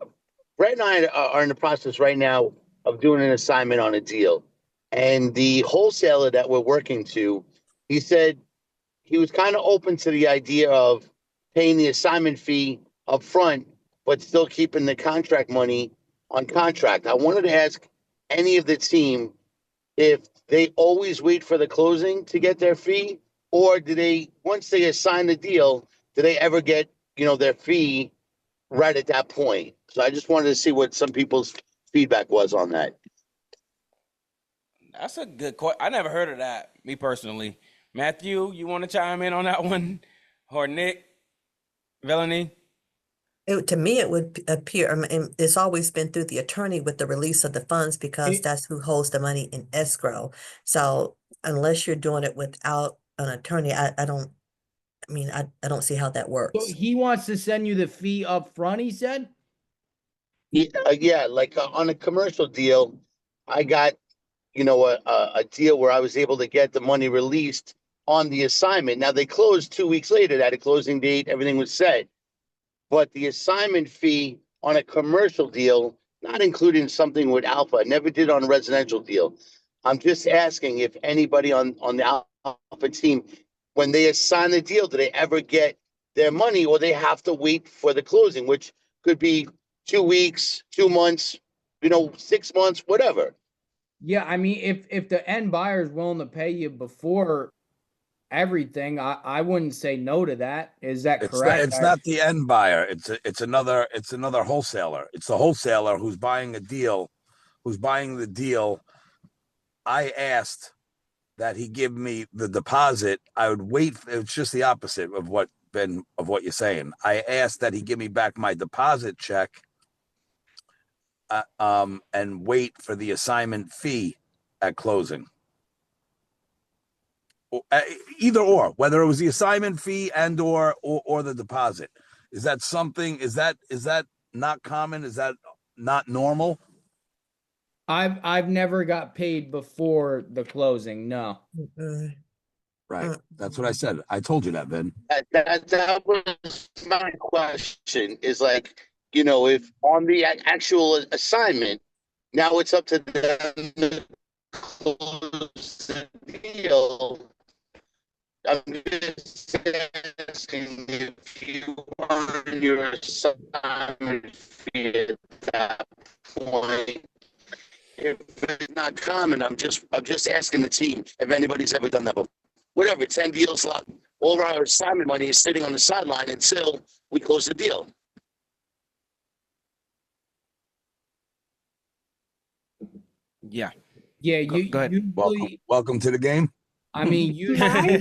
Brett and I are in the process right now of doing an assignment on a deal, and the wholesaler that we're working to, he said he was kind of open to the idea of paying the assignment fee up front, but still keeping the contract money on contract. I wanted to ask any of the team if they always wait for the closing to get their fee, or do they, once they assign the deal, do they ever get, their fee right at that point? So I just wanted to see what some people's feedback was on that. That's a good question. I never heard of that, me personally. Matthew, you want to chime in on that one? Or Nick? Velanie? To me, it would appear, I mean, it's always been through the attorney with the release of the funds because that's who holds the money in escrow. So unless you're doing it without an attorney, I don't see how that So works. he wants to send you the fee up front, he said? Yeah, like on a commercial deal, I got, a deal where I was able to get the money released on the assignment. Now they closed 2 weeks later, that a closing date, everything was set. But the assignment fee on a commercial deal, not including something with Alpha, never did on a residential deal. I'm just asking if anybody on the Alpha team, when they assign the deal, do they ever get their money, or they have to wait for the closing, which could be 2 weeks, 2 months, 6 months, whatever. Yeah, I mean, if the end buyer is willing to pay you before everything, I wouldn't say no to that. Is that correct? It's not the end buyer. It's another wholesaler. It's the wholesaler who's buying a deal, who's buying the deal. I asked that he give me the deposit. I would wait. It's just the opposite of what you're saying. I asked that he give me back my deposit check, and wait for the assignment fee at closing. Either or, whether it was the assignment fee and or the deposit. Is that something? Is that not common? Is that not normal? I've never got paid before the closing. No. Mm-mm. Right. That's what I said. I told you that, Ben. That was my question, is like, if on the actual assignment, now it's up to them to close the deal. I'm just asking if you earn your assignment fee at that point. If it's not common, I'm just asking the team if anybody's ever done that before. Whatever, 10 deals, all our assignment money is sitting on the sideline until we close the deal. Yeah. Yeah, Go ahead. usually, Welcome to the game. I mean, usually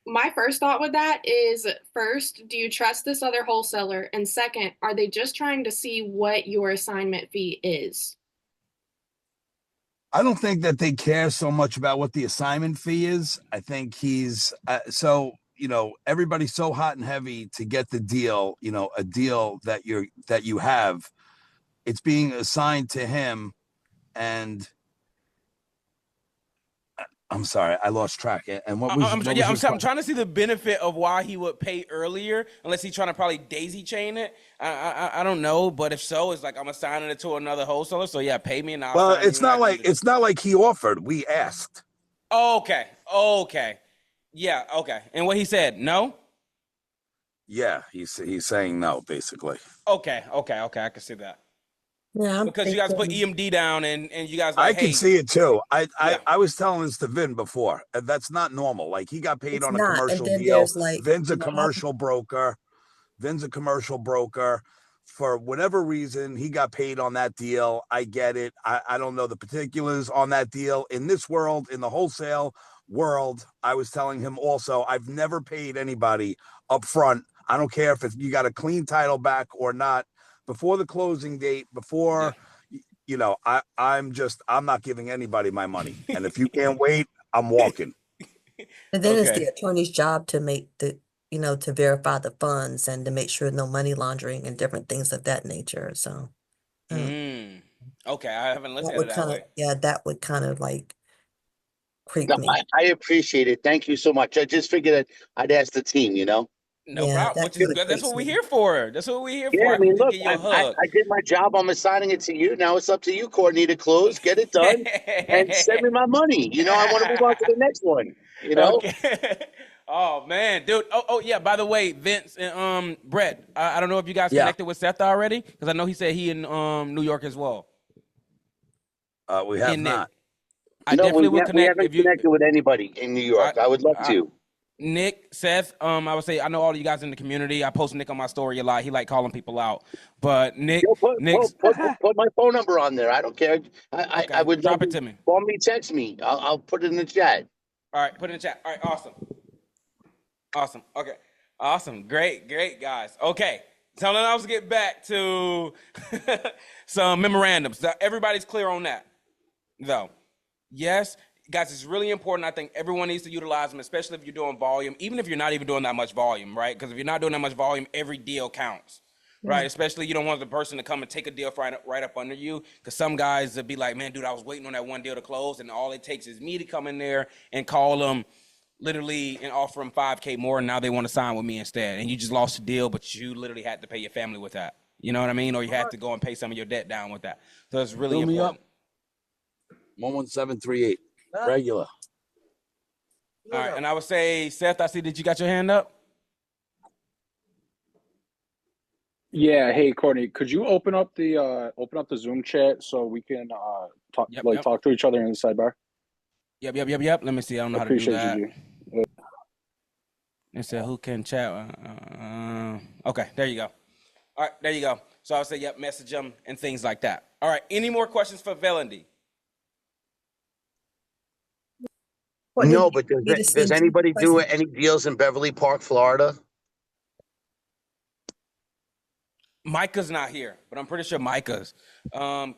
My first thought with that is, first, do you trust this other wholesaler? And second, are they just trying to see what your assignment fee is? I don't think that they care so much about what the assignment fee is. I think he's everybody's so hot and heavy to get the deal, a deal that you have. It's being assigned to him, and I'm sorry, I lost track. And what was? I'm trying to see the benefit of why he would pay earlier, unless he's trying to probably daisy chain it. I don't know, but if so, it's like I'm assigning it to another wholesaler. So yeah, pay me and I'll. Well, it's not like he offered. We asked. Okay. Yeah. Okay. And what he said? No. Yeah, he's saying no, basically. Okay. I can see that. Yeah, Because you guys put EMD down and you guys I like, can hey, see it too. Yeah. I was telling this to Vin before. That's not normal. Like, he got paid It's on a not. And commercial then deal. there's like, Vin's a you know, commercial broker. For whatever reason, he got paid on that deal. I get it. I don't know the particulars on that deal. In this world, in the wholesale world, I was telling him also, I've never paid anybody up front. I don't care if you got a clean title back or not. Before the closing date, I'm not giving anybody my money. And if you can't wait, I'm walking. and then it's Okay. the attorney's job to make to verify the funds and to make sure no money laundering and different things of that nature. So Okay, I haven't looked that at would it that kind of, way. yeah, that would kind of like creep No, me. I appreciate it. Thank you so much. I just figured that I'd ask the team, No Yeah, problem. that Which is kinda good. That's creeps what we're me. here for. That's what we're here Yeah, for. I I mean, can look, give you a I hug. did my job. I'm assigning it to you. Now it's up to you, Courtney, to close, get it done, and send me my money. I want to move on to the next one. Okay. Oh man, dude. Oh yeah. By the way, Vince and Brett. I don't know if you guys Yeah. connected with Seth already, because I know he said he in New York as well. We have And Nick, not. I No, definitely we will connect haven't if you. connected with anybody in New York. I would love I, to. Nick, Seth, I would say I know all of you guys in the community. I post Nick on my story a lot. He like calling people out, but Yo, Nick's put my phone number on there. I don't care. I okay. would Drop love it to me. call me, text me. I'll put it in the chat. All right, put it in the chat. All right, awesome. Awesome. Okay. Awesome. Great, guys. Okay. So now let's get back to some memorandums. Now, everybody's clear on that, though. Yes, guys, it's really important. I think everyone needs to utilize them, especially if you're doing volume, even if you're not even doing that much volume, right? Because if you're not doing that much volume, every deal counts, right? Especially you don't want the person to come and take a deal right up under you. Because some guys would be like, man, dude, I was waiting on that one deal to close, and all it takes is me to come in there and call them literally and offer them $5K more, and now they want to sign with me instead. And you just lost the deal, but you literally had to pay your family with that. You know what I mean? Or you had to go and pay some of your debt down with that. So it's really Fill me up. important. 11738. Regular. All right, and I would say, Seth, I see that you got your hand up. Yeah, hey Courtney, could you open up the Zoom chat so we can talk talk to each other in the sidebar? Yep. Let me see. I don't know how to do that. It said who can chat. Okay, there you go. All right, there you go. So I'll say, yep, message them and things like that. All right, any more questions for Velanie? No, but does anybody do any deals in Beverly Park, Florida? Micah's not here, but I'm pretty sure Micah's.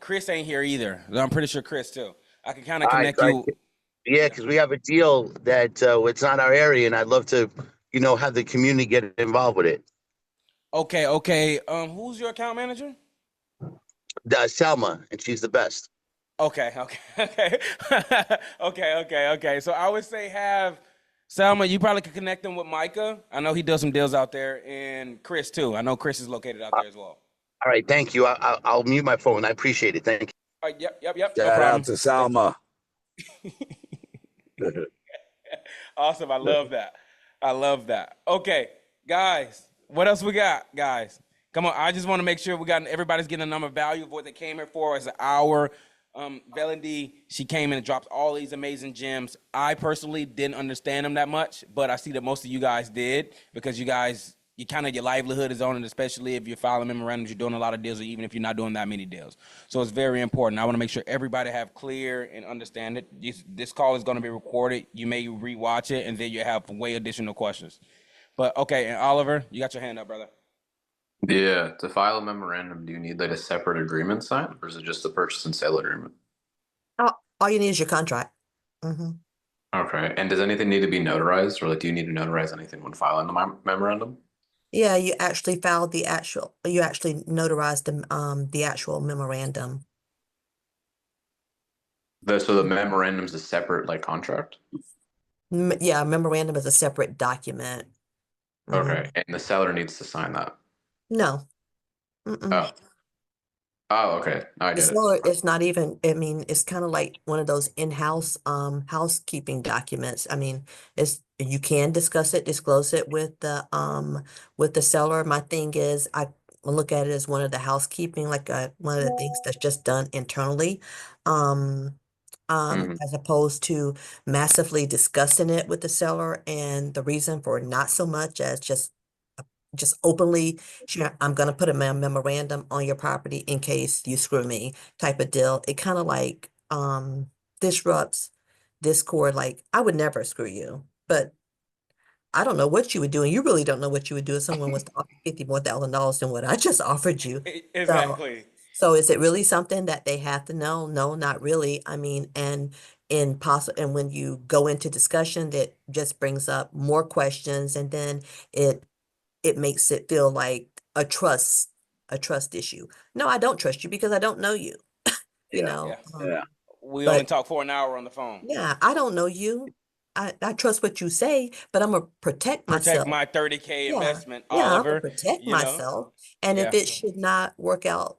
Chris ain't here either. I'm pretty sure Chris too. I can kind of connect you. Yeah, because we have a deal that it's not our area, and I'd love to, have the community get involved with it. Okay. Who's your account manager? Selma, and she's the best. Okay. Okay. So I would say have Selma, you probably could connect them with Micah. I know he does some deals out there, and Chris too. I know Chris is located out there as well. All right, thank you. I'll mute my phone. I appreciate it. Thank you. All right, yep. No Shout problem. out to Salma. Awesome. I love that. Okay, guys, what else we got, guys? Come on. I just want to make sure everybody's getting a number of value of what they came here for as an hour. Velanie, she came in and dropped all these amazing gems. I personally didn't understand them that much, but I see that most of you guys did because your livelihood is on it, especially if you're filing memorandums, you're doing a lot of deals, or even if you're not doing that many deals. So it's very important. I want to make sure everybody have clear and understand it. This call is going to be recorded. You may rewatch it, and then you have way additional questions. But okay, and Oliver, you got your hand up, brother. Yeah, to file a memorandum, do you need like a separate agreement signed, or is it just the purchase and sale agreement? All you need is your contract. Okay, and does anything need to be notarized, or like do you need to notarize anything when filing the memorandum? Yeah, you actually notarized the actual memorandum. So the memorandum's a separate like contract? Yeah, memorandum is a separate document. Okay, and the seller needs to sign that. No. Oh, okay. I get it. It's not even, I mean, it's kind of like one of those in-house housekeeping documents. I mean, you can discuss it, disclose it with the seller. My thing is I look at it as one of the housekeeping, like one of the things that's just done internally. As opposed to massively discussing it with the seller, and the reason for not so much as just openly share, I'm going to put a memorandum on your property in case you screw me type of deal. It kind of like disrupts discord. Like, I would never screw you, but I don't know what you would do, and you really don't know what you would do if someone was to offer $50 more thousand than what I just offered you. Exactly. So is it really something that they have to know? No, not really. I mean, and when you go into discussion, that just brings up more questions, and then it makes it feel like a trust issue. No, I don't trust you because I don't know you. You know. Yeah. We only talk for an hour on the phone. Yeah, I don't know you. I trust what you say, but I'm gonna protect myself. My 30K investment, Yeah, I'm Oliver. gonna protect myself. And if it should not work out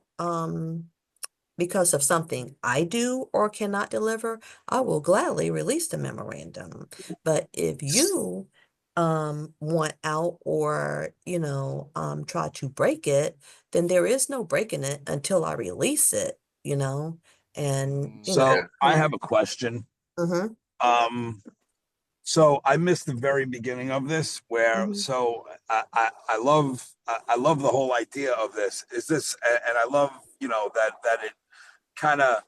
because of something I do or cannot deliver, I will gladly release the memorandum. But if you want out or try to break it, then there is no breaking it until I release it, And, you So know, I have a question. mhm, So I missed the very beginning of this where, mhm. so I love the whole idea of this. Is this, and I love, that it kind of,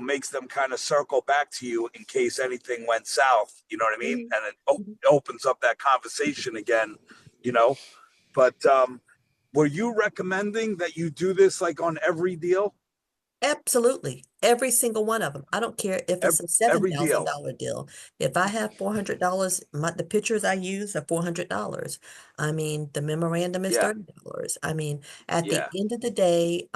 makes them kind of circle back to you in case anything went south, you know what I mean? Mhm. And it Mhm. opens up that conversation again, you know, but, were you recommending that you do this like on every deal? Absolutely. Every single one of them. I don't care if it's a Every deal? $7,000 deal. If I have $400, the pictures I use are $400. I mean, the memorandum is Yeah, $30. I mean, at the yeah, end of the day,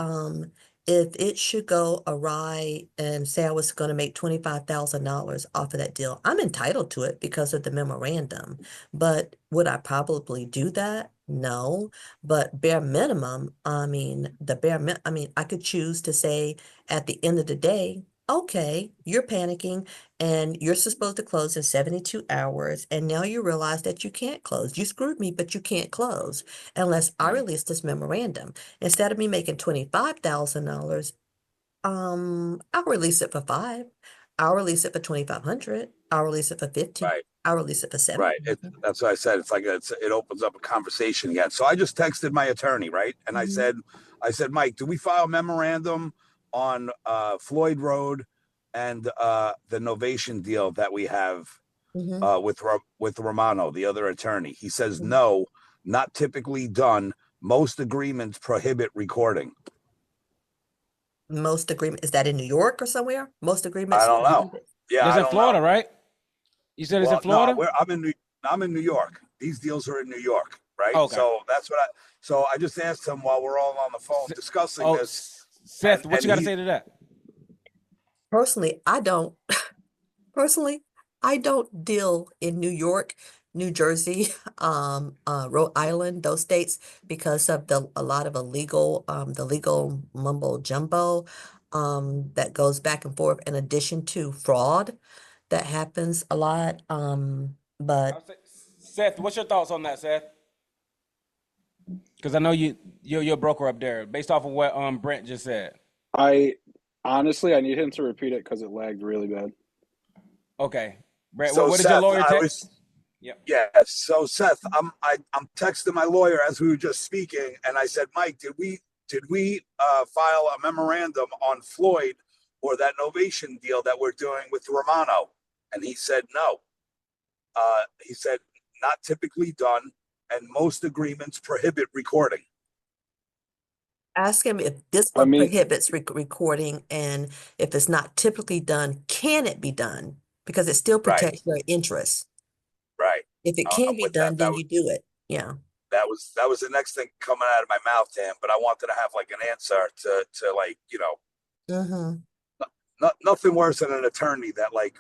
if it should go awry and say I was going to make $25,000 off of that deal, I'm entitled to it because of the memorandum. But would I probably do that? No. But bare minimum, I mean, I mean, I could choose to say, at the end of the day, okay, you're panicking and you're supposed to close in 72 hours. And now you realize that you can't close. You screwed me, but you can't close unless I release this memorandum. Instead of me making $25,000, I'll release it for 5. I'll release it for 2,500. I'll release it for 50. right. I'll release it for Right. 7,000. That's what I said. It's like it opens up a conversation again. So I just texted my attorney, right? And Mhm. I said, Mike, do we file a memorandum on Floyd Rd and the Novation deal that we have Mhm. with Romano, the other attorney? He says, Mhm. no, not typically done. Most agreements prohibit recording. Most agreement, is that in New York or somewhere? Most I agreements don't know. prohibit. Yeah, It's I in don't know. Florida, right? You said it's in Well, no, Florida? I'm in New York. These deals are in New York, right? Okay. So so I just asked him while we're all on the phone discussing Oh, this, Seth, what and you got to he, say to that? Personally, I don't. Personally, I don't deal in New York, New Jersey, Rhode Island, those states because of a lot of the legal mumbo jumbo, that goes back and forth in addition to fraud that happens a lot. But Seth, what's your thoughts on that, Seth? Because I know you're a broker up there, based off of what Brent just said. I honestly, I need him to repeat it because it lagged really bad. Okay, Brent, so what did your Seth, lawyer I text? was, Yep. yeah. So Seth, I'm texting my lawyer as we were just speaking, and I said, Mike, did we file a memorandum on Floyd or that Novation deal that we're doing with Romano? And he said no. He said not typically done, and most agreements prohibit recording. ask him if this I one mean, prohibits recording, and if it's not typically done, can it be done? Because it still Right, protects your interests. right. If it can I'm be with that. done, then you do it. Yeah. That was the next thing coming out of my mouth to him. But I wanted to have like an answer to like, Mm-hmm. nothing worse than an attorney that like,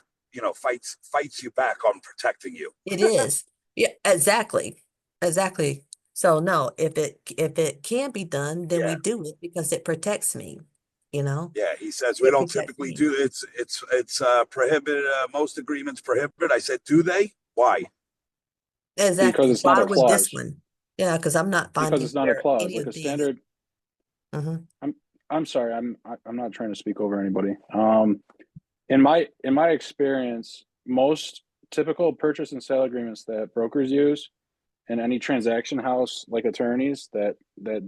fights you back on protecting you. It is. Yeah, exactly. Exactly. So no, if it can be done, then we Yeah, do it because it protects me, you know? yeah. He says we It don't protects typically me. do it's prohibited. Most agreements prohibit. I said, do they? Why? because Exactly. it's not Why a was this clause. one? Yeah, because I'm not Because finding it's not a where clause. any Like of a these. standard. Mhm. I'm sorry. I'm not trying to speak over anybody. In my experience, most typical purchase and sale agreements that brokers use and any transaction house like attorneys that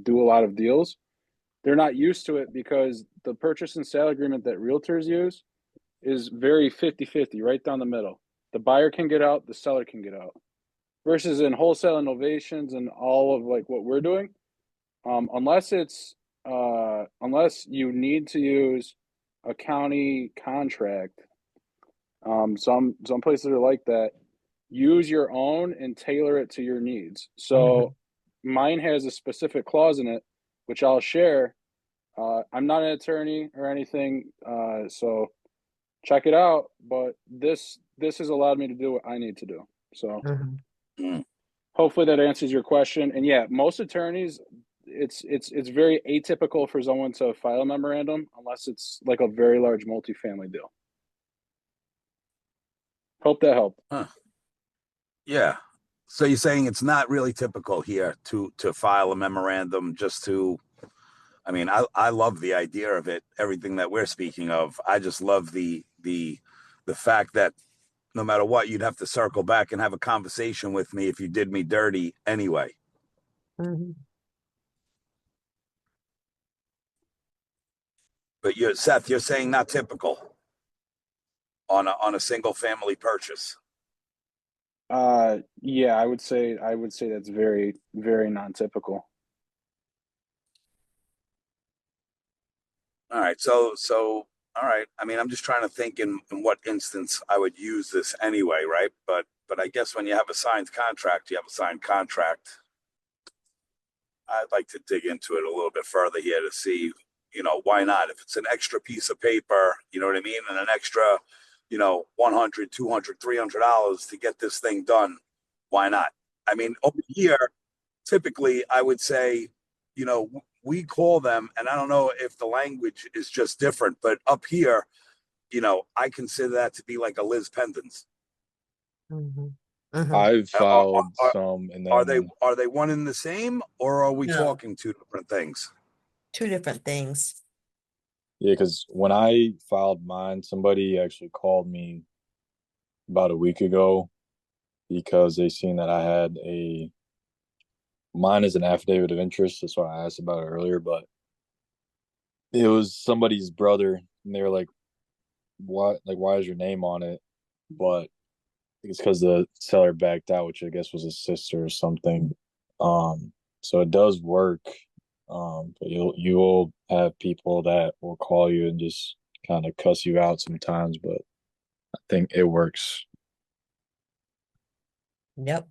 do a lot of deals, they're not used to it because the purchase and sale agreement that realtors use is very 50-50, right down the middle. The buyer can get out, the seller can get out. Versus in wholesale innovations and all of like what we're doing, unless unless you need to use a county contract, some places are like that. Use your own and tailor it to your needs. So mine has a specific clause in it, which I'll share. I'm not an attorney or anything, so check it out. But this has allowed me to do what I need to do. So Mhm. Mm. hopefully that answers your question. And yeah, most attorneys, it's very atypical for someone to file a memorandum unless it's like a very large multifamily deal. Hope that helped. Huh. Yeah. So you're saying it's not really typical here to file a memorandum just to I mean, I love the idea of it, everything that we're speaking of. I just love the fact that no matter what, you'd have to circle back and have a conversation with me if you did me dirty anyway. Mhm. But Seth, you're saying not typical on a single family purchase. Yeah, I would say that's very, very non-typical. All right. All right. I mean, I'm just trying to think in what instance I would use this anyway, right? But I guess when you have a signed contract, you have a signed contract. I'd like to dig into it a little bit further here to see, why not? If it's an extra piece of paper, you know what I mean? And an extra, $100, $200, $300 to get this thing done, why not? I mean, over here, typically I would say, we call them, and I don't know if the language is just different, but up here, I consider that to be like a Liz Pendens. Mhm. Mhm. I've Are, filed are, some, and are then they one and the same, or are we No, talking two different things? two different things. yeah, because when I filed mine, somebody actually called me about a week ago because they seen that I had mine is an affidavit of interest. That's what I asked about it earlier, but it was somebody's brother, and they were like, "What? Like, why is your name on it?" But it's because the seller backed out, which I guess was his sister or something. So it does work. But you will have people that will call you and just kind of cuss you out sometimes, but I think it works. Yep.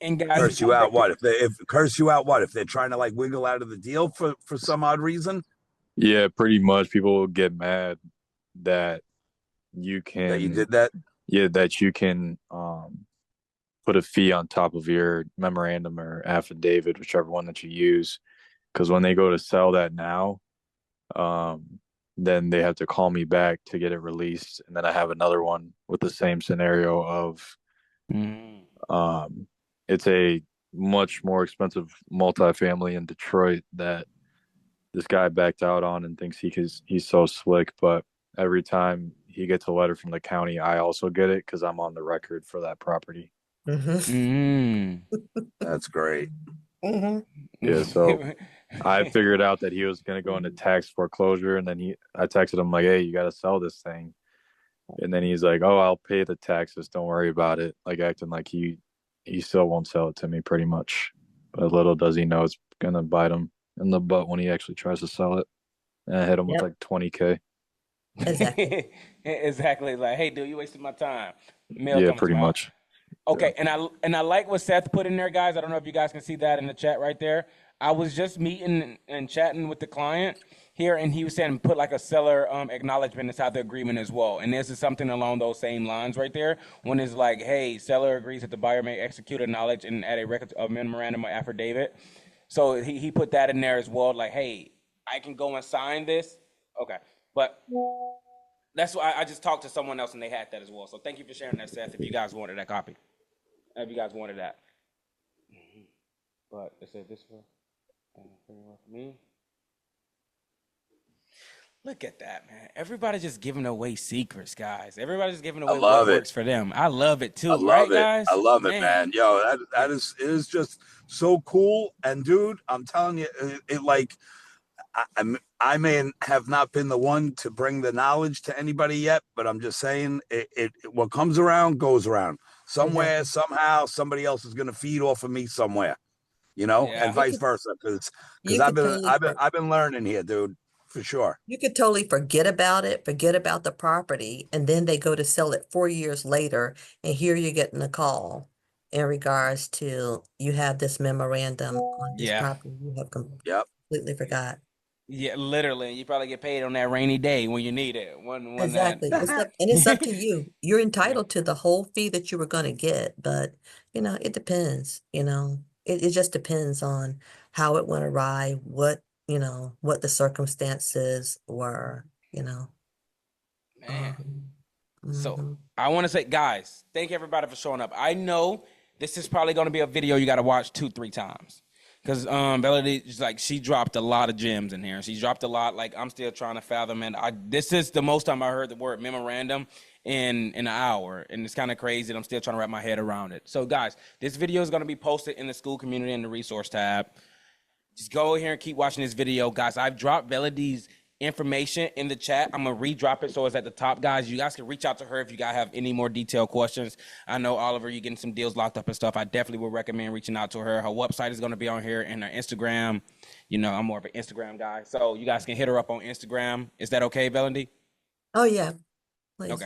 And guys, Curse you out what? If they're trying to like wiggle out of the deal for some odd reason? Yeah, pretty much. People will get mad that you That you can, did that? yeah, that you can put a fee on top of your memorandum or affidavit, whichever one that you use. Because when they go to sell that now, then they have to call me back to get it released, and then I have another one with the same scenario of it's a much more expensive multifamily in Detroit that this guy backed out on and thinks he's so slick, but every time he gets a letter from the county, I also get it because I'm on the record for that property. Mhm. That's great. Mhm. Yeah, so I figured out that he was gonna go into tax foreclosure, and then I texted him like, "Hey, you got to sell this thing," and then he's like, "Oh, I'll pay the taxes. Don't worry about it." Like acting like he still won't sell it to me, pretty much. But little does he know it's gonna bite him in the butt when he actually tries to sell it. And I hit him with Yep. like 20K. Exactly. Exactly. Like, hey, dude, you wasted my time. Mail Yeah, coming to pretty my house. much. Okay, and I like what Seth put in there, guys. I don't know if you guys can see that in the chat right there. I was just meeting and chatting with the client here, and he was saying put like a seller acknowledgement inside the agreement as well. And this is something along those same lines right there. One is like, hey, seller agrees that the buyer may execute a knowledge and add a record of memorandum or affidavit. So he put that in there as well. Like, hey, I can go and sign this. Okay, but that's why I just talked to someone else and they had that as well. So thank you for sharing that, Seth. If you guys wanted that copy. If you guys wanted that. But it said this for me. Look at that, man. Everybody just giving away secrets, guys. Everybody's just giving I away what love it. works for them. I love it I too, right, love it. guys? I love it, Man. man. Yo, that is just so cool. And dude, I'm telling you, it like I may have not been the one to bring the knowledge to anybody yet, but I'm just saying it what comes around goes around. Somewhere, Exactly. somehow, somebody else is gonna feed off of me somewhere, Yeah. and You vice could versa. Because you I've could been totally I've been learning here, dude, for sure. you could totally forget about it, forget about the property, and then they go to sell it 4 years later, and here you're getting a call in regards to you have this memorandum on this Yeah. property you have Yep. completely forgot. Yeah, literally. You probably get paid on that rainy day when you need it. When that Exactly. It's up to you. You're entitled to the whole fee that you were going to get, but it depends, it just depends on how it went awry, what the circumstances were, man. um, So mhm. I want to say, guys, thank everybody for showing up. I know this is probably going to be a video you got to watch 2-3 times. Because Velanie, like, she dropped a lot of gems in here. She dropped a lot. Like, I'm still trying to fathom it. This is the most time I heard the word memorandum in an hour, and it's kind of crazy. And I'm still trying to wrap my head around it. So, guys, this video is going to be posted in the school community in the resource tab. Just go here and keep watching this video, guys. I've dropped Velanie's information in the chat. I'm gonna re-drop it so it's at the top, guys. You guys can reach out to her if you guys have any more detailed questions. I know, Oliver, you're getting some deals locked up and stuff. I definitely would recommend reaching out to her. Her website is going to be on here, and her Instagram. You know, I'm more of an Instagram guy, so you guys can hit her up on Instagram. Is that okay, Velanie? Oh yeah, please.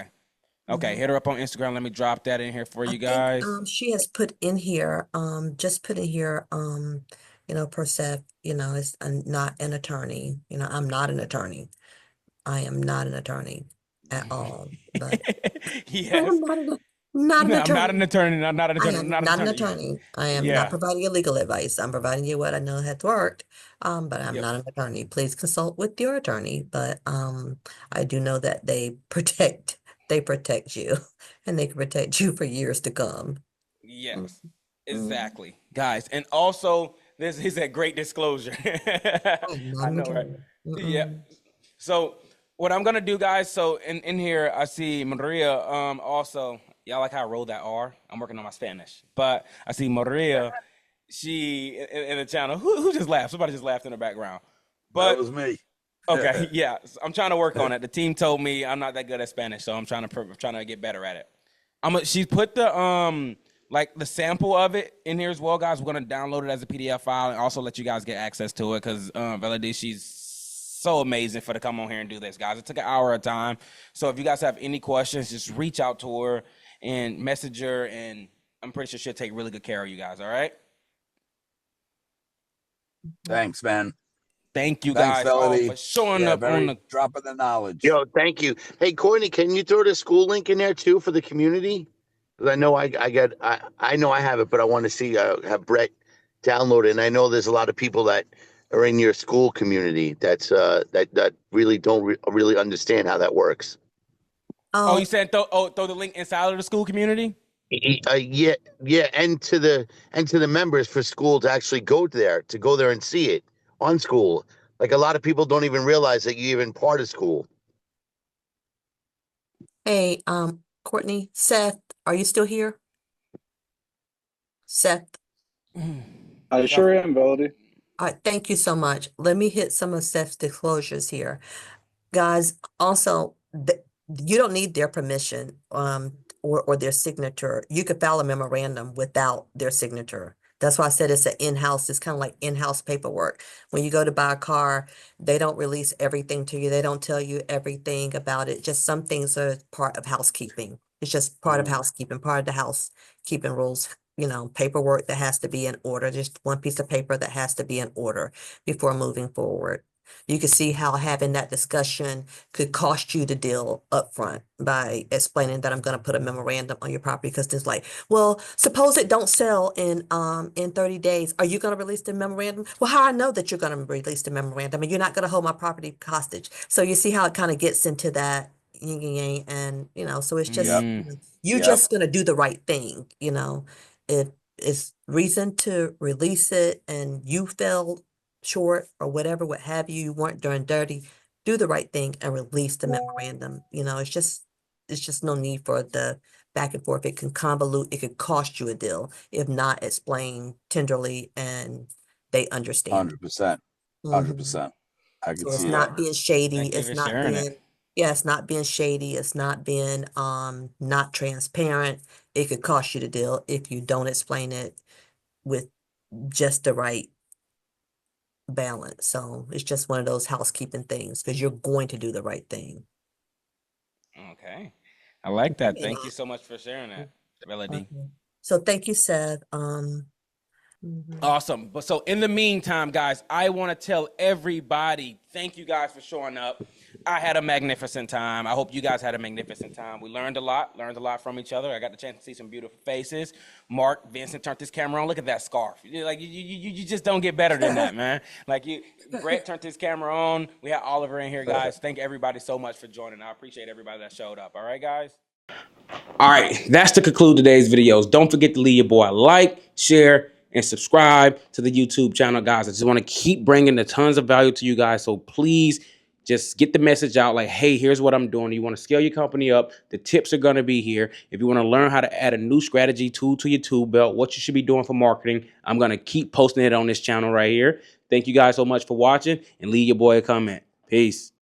Okay, hit her up on Instagram. Let me drop that in here for you guys. She has put in here, just put in here, per Seth, it's not an attorney. I'm not an attorney. I am not an attorney at all. But Yes. I'm not an I'm attorney. not an attorney. Not an I attorney. am Not not an an attorney. attorney. I am Yeah. not providing you legal advice. I'm providing you what I know has worked. But I'm Yep. not an attorney. Please consult with your attorney. But I do know that they protect you, and they can protect you for years to come. Yes, exactly, guys. And also, this is a great disclosure. I'm not I an know, right? attorney. Yeah. So what I'm gonna do, guys, so in here I see Maria. Also, y'all like how I rolled that R? I'm working on my Spanish. But I see Maria, she in the channel. Who just laughed? Somebody just laughed in the background. But That was me. okay, yeah, I'm trying to work on it. The team told me I'm not that good at Spanish, so I'm trying to get better at it. She's put the like the sample of it in here as well, guys. We're gonna download it as a PDF file and also let you guys get access to it because Velanie, she's so amazing for to come on here and do this, guys. It took an hour of time, so if you guys have any questions, just reach out to her and message her, and I'm pretty sure she'll take really good care of you guys. All right. Thanks, man. Thank you Thanks, guys all Velanie. for showing Yeah, up very on the. dropping the knowledge. Yo, thank you. Hey, Courtney, can you throw the school link in there too for the community? Because I know I know I have it, but I want to see have Brett download it. And I know there's a lot of people that are in your school community that really don't really understand how that works. Oh, you said throw the link inside of the school community? Yeah, and to the members for school to actually go there and see it on school. Like a lot of people don't even realize that you're even part of school. Hey, Courtney, Seth, are you still here? Seth? I sure am, Velanie. All right, thank you so much. Let me hit some of Seth's disclosures here. Guys, also, you don't need their permission or their signature. You could file a memorandum without their signature. That's why I said it's it's kind of like in-house paperwork. When you go to buy a car, they don't release everything to you. They don't tell you everything about it. Just some things are part of housekeeping. It's just part of housekeeping, part of the housekeeping rules. Paperwork that has to be in order. Just one piece of paper that has to be in order before moving forward. You can see how having that discussion could cost you the deal upfront by explaining that I'm going to put a memorandum on your property because it's like, well, suppose it don't sell in 30 days. Are you going to release the memorandum? Well, how I know that you're going to release the memorandum and you're not going to hold my property hostage. So you see how it kind of gets into that yin and yang, and so it's just you're just going to do the right thing. If it's reason to release it and you fell short or whatever, what have you, you weren't doing dirty, do the right thing and release the memorandum. It's just no need for the back and forth. It can convolute, it could cost you a deal if not explained tenderly and they understand. 100%. 100%. I can So it's see not that. being shady. Thank you It's for not sharing being, it. yeah, it's not being shady. It's not being not transparent. It could cost you the deal if you don't explain it with just the right balance. So it's just one of those housekeeping things because you're going to do the right thing. Okay. I like that. You Thank know. you so much for sharing that, Velanie. Okay. So thank you, Seth. Awesome. But so in the meantime, guys, I want to tell everybody, thank you guys for showing up. I had a magnificent time. I hope you guys had a magnificent time. We learned a lot from each other. I got the chance to see some beautiful faces. Mark, Vincent turned his camera on. Look at that scarf. Like you just don't get better than that, man. Like Brett turned his camera on. We had Oliver in here, guys. Thank everybody so much for joining. I appreciate everybody that showed up. All right, guys. All right, that's to conclude today's videos. Don't forget to leave your boy a like, share, and subscribe to the YouTube channel, guys. I just want to keep bringing the tons of value to you guys. So please just get the message out like, hey, here's what I'm doing. You want to scale your company up. The tips are going to be here. If you want to learn how to add a new strategy tool to your tool belt, what you should be doing for marketing, I'm going to keep posting it on this channel right here. Thank you guys so much for watching, and leave your boy a comment. Peace.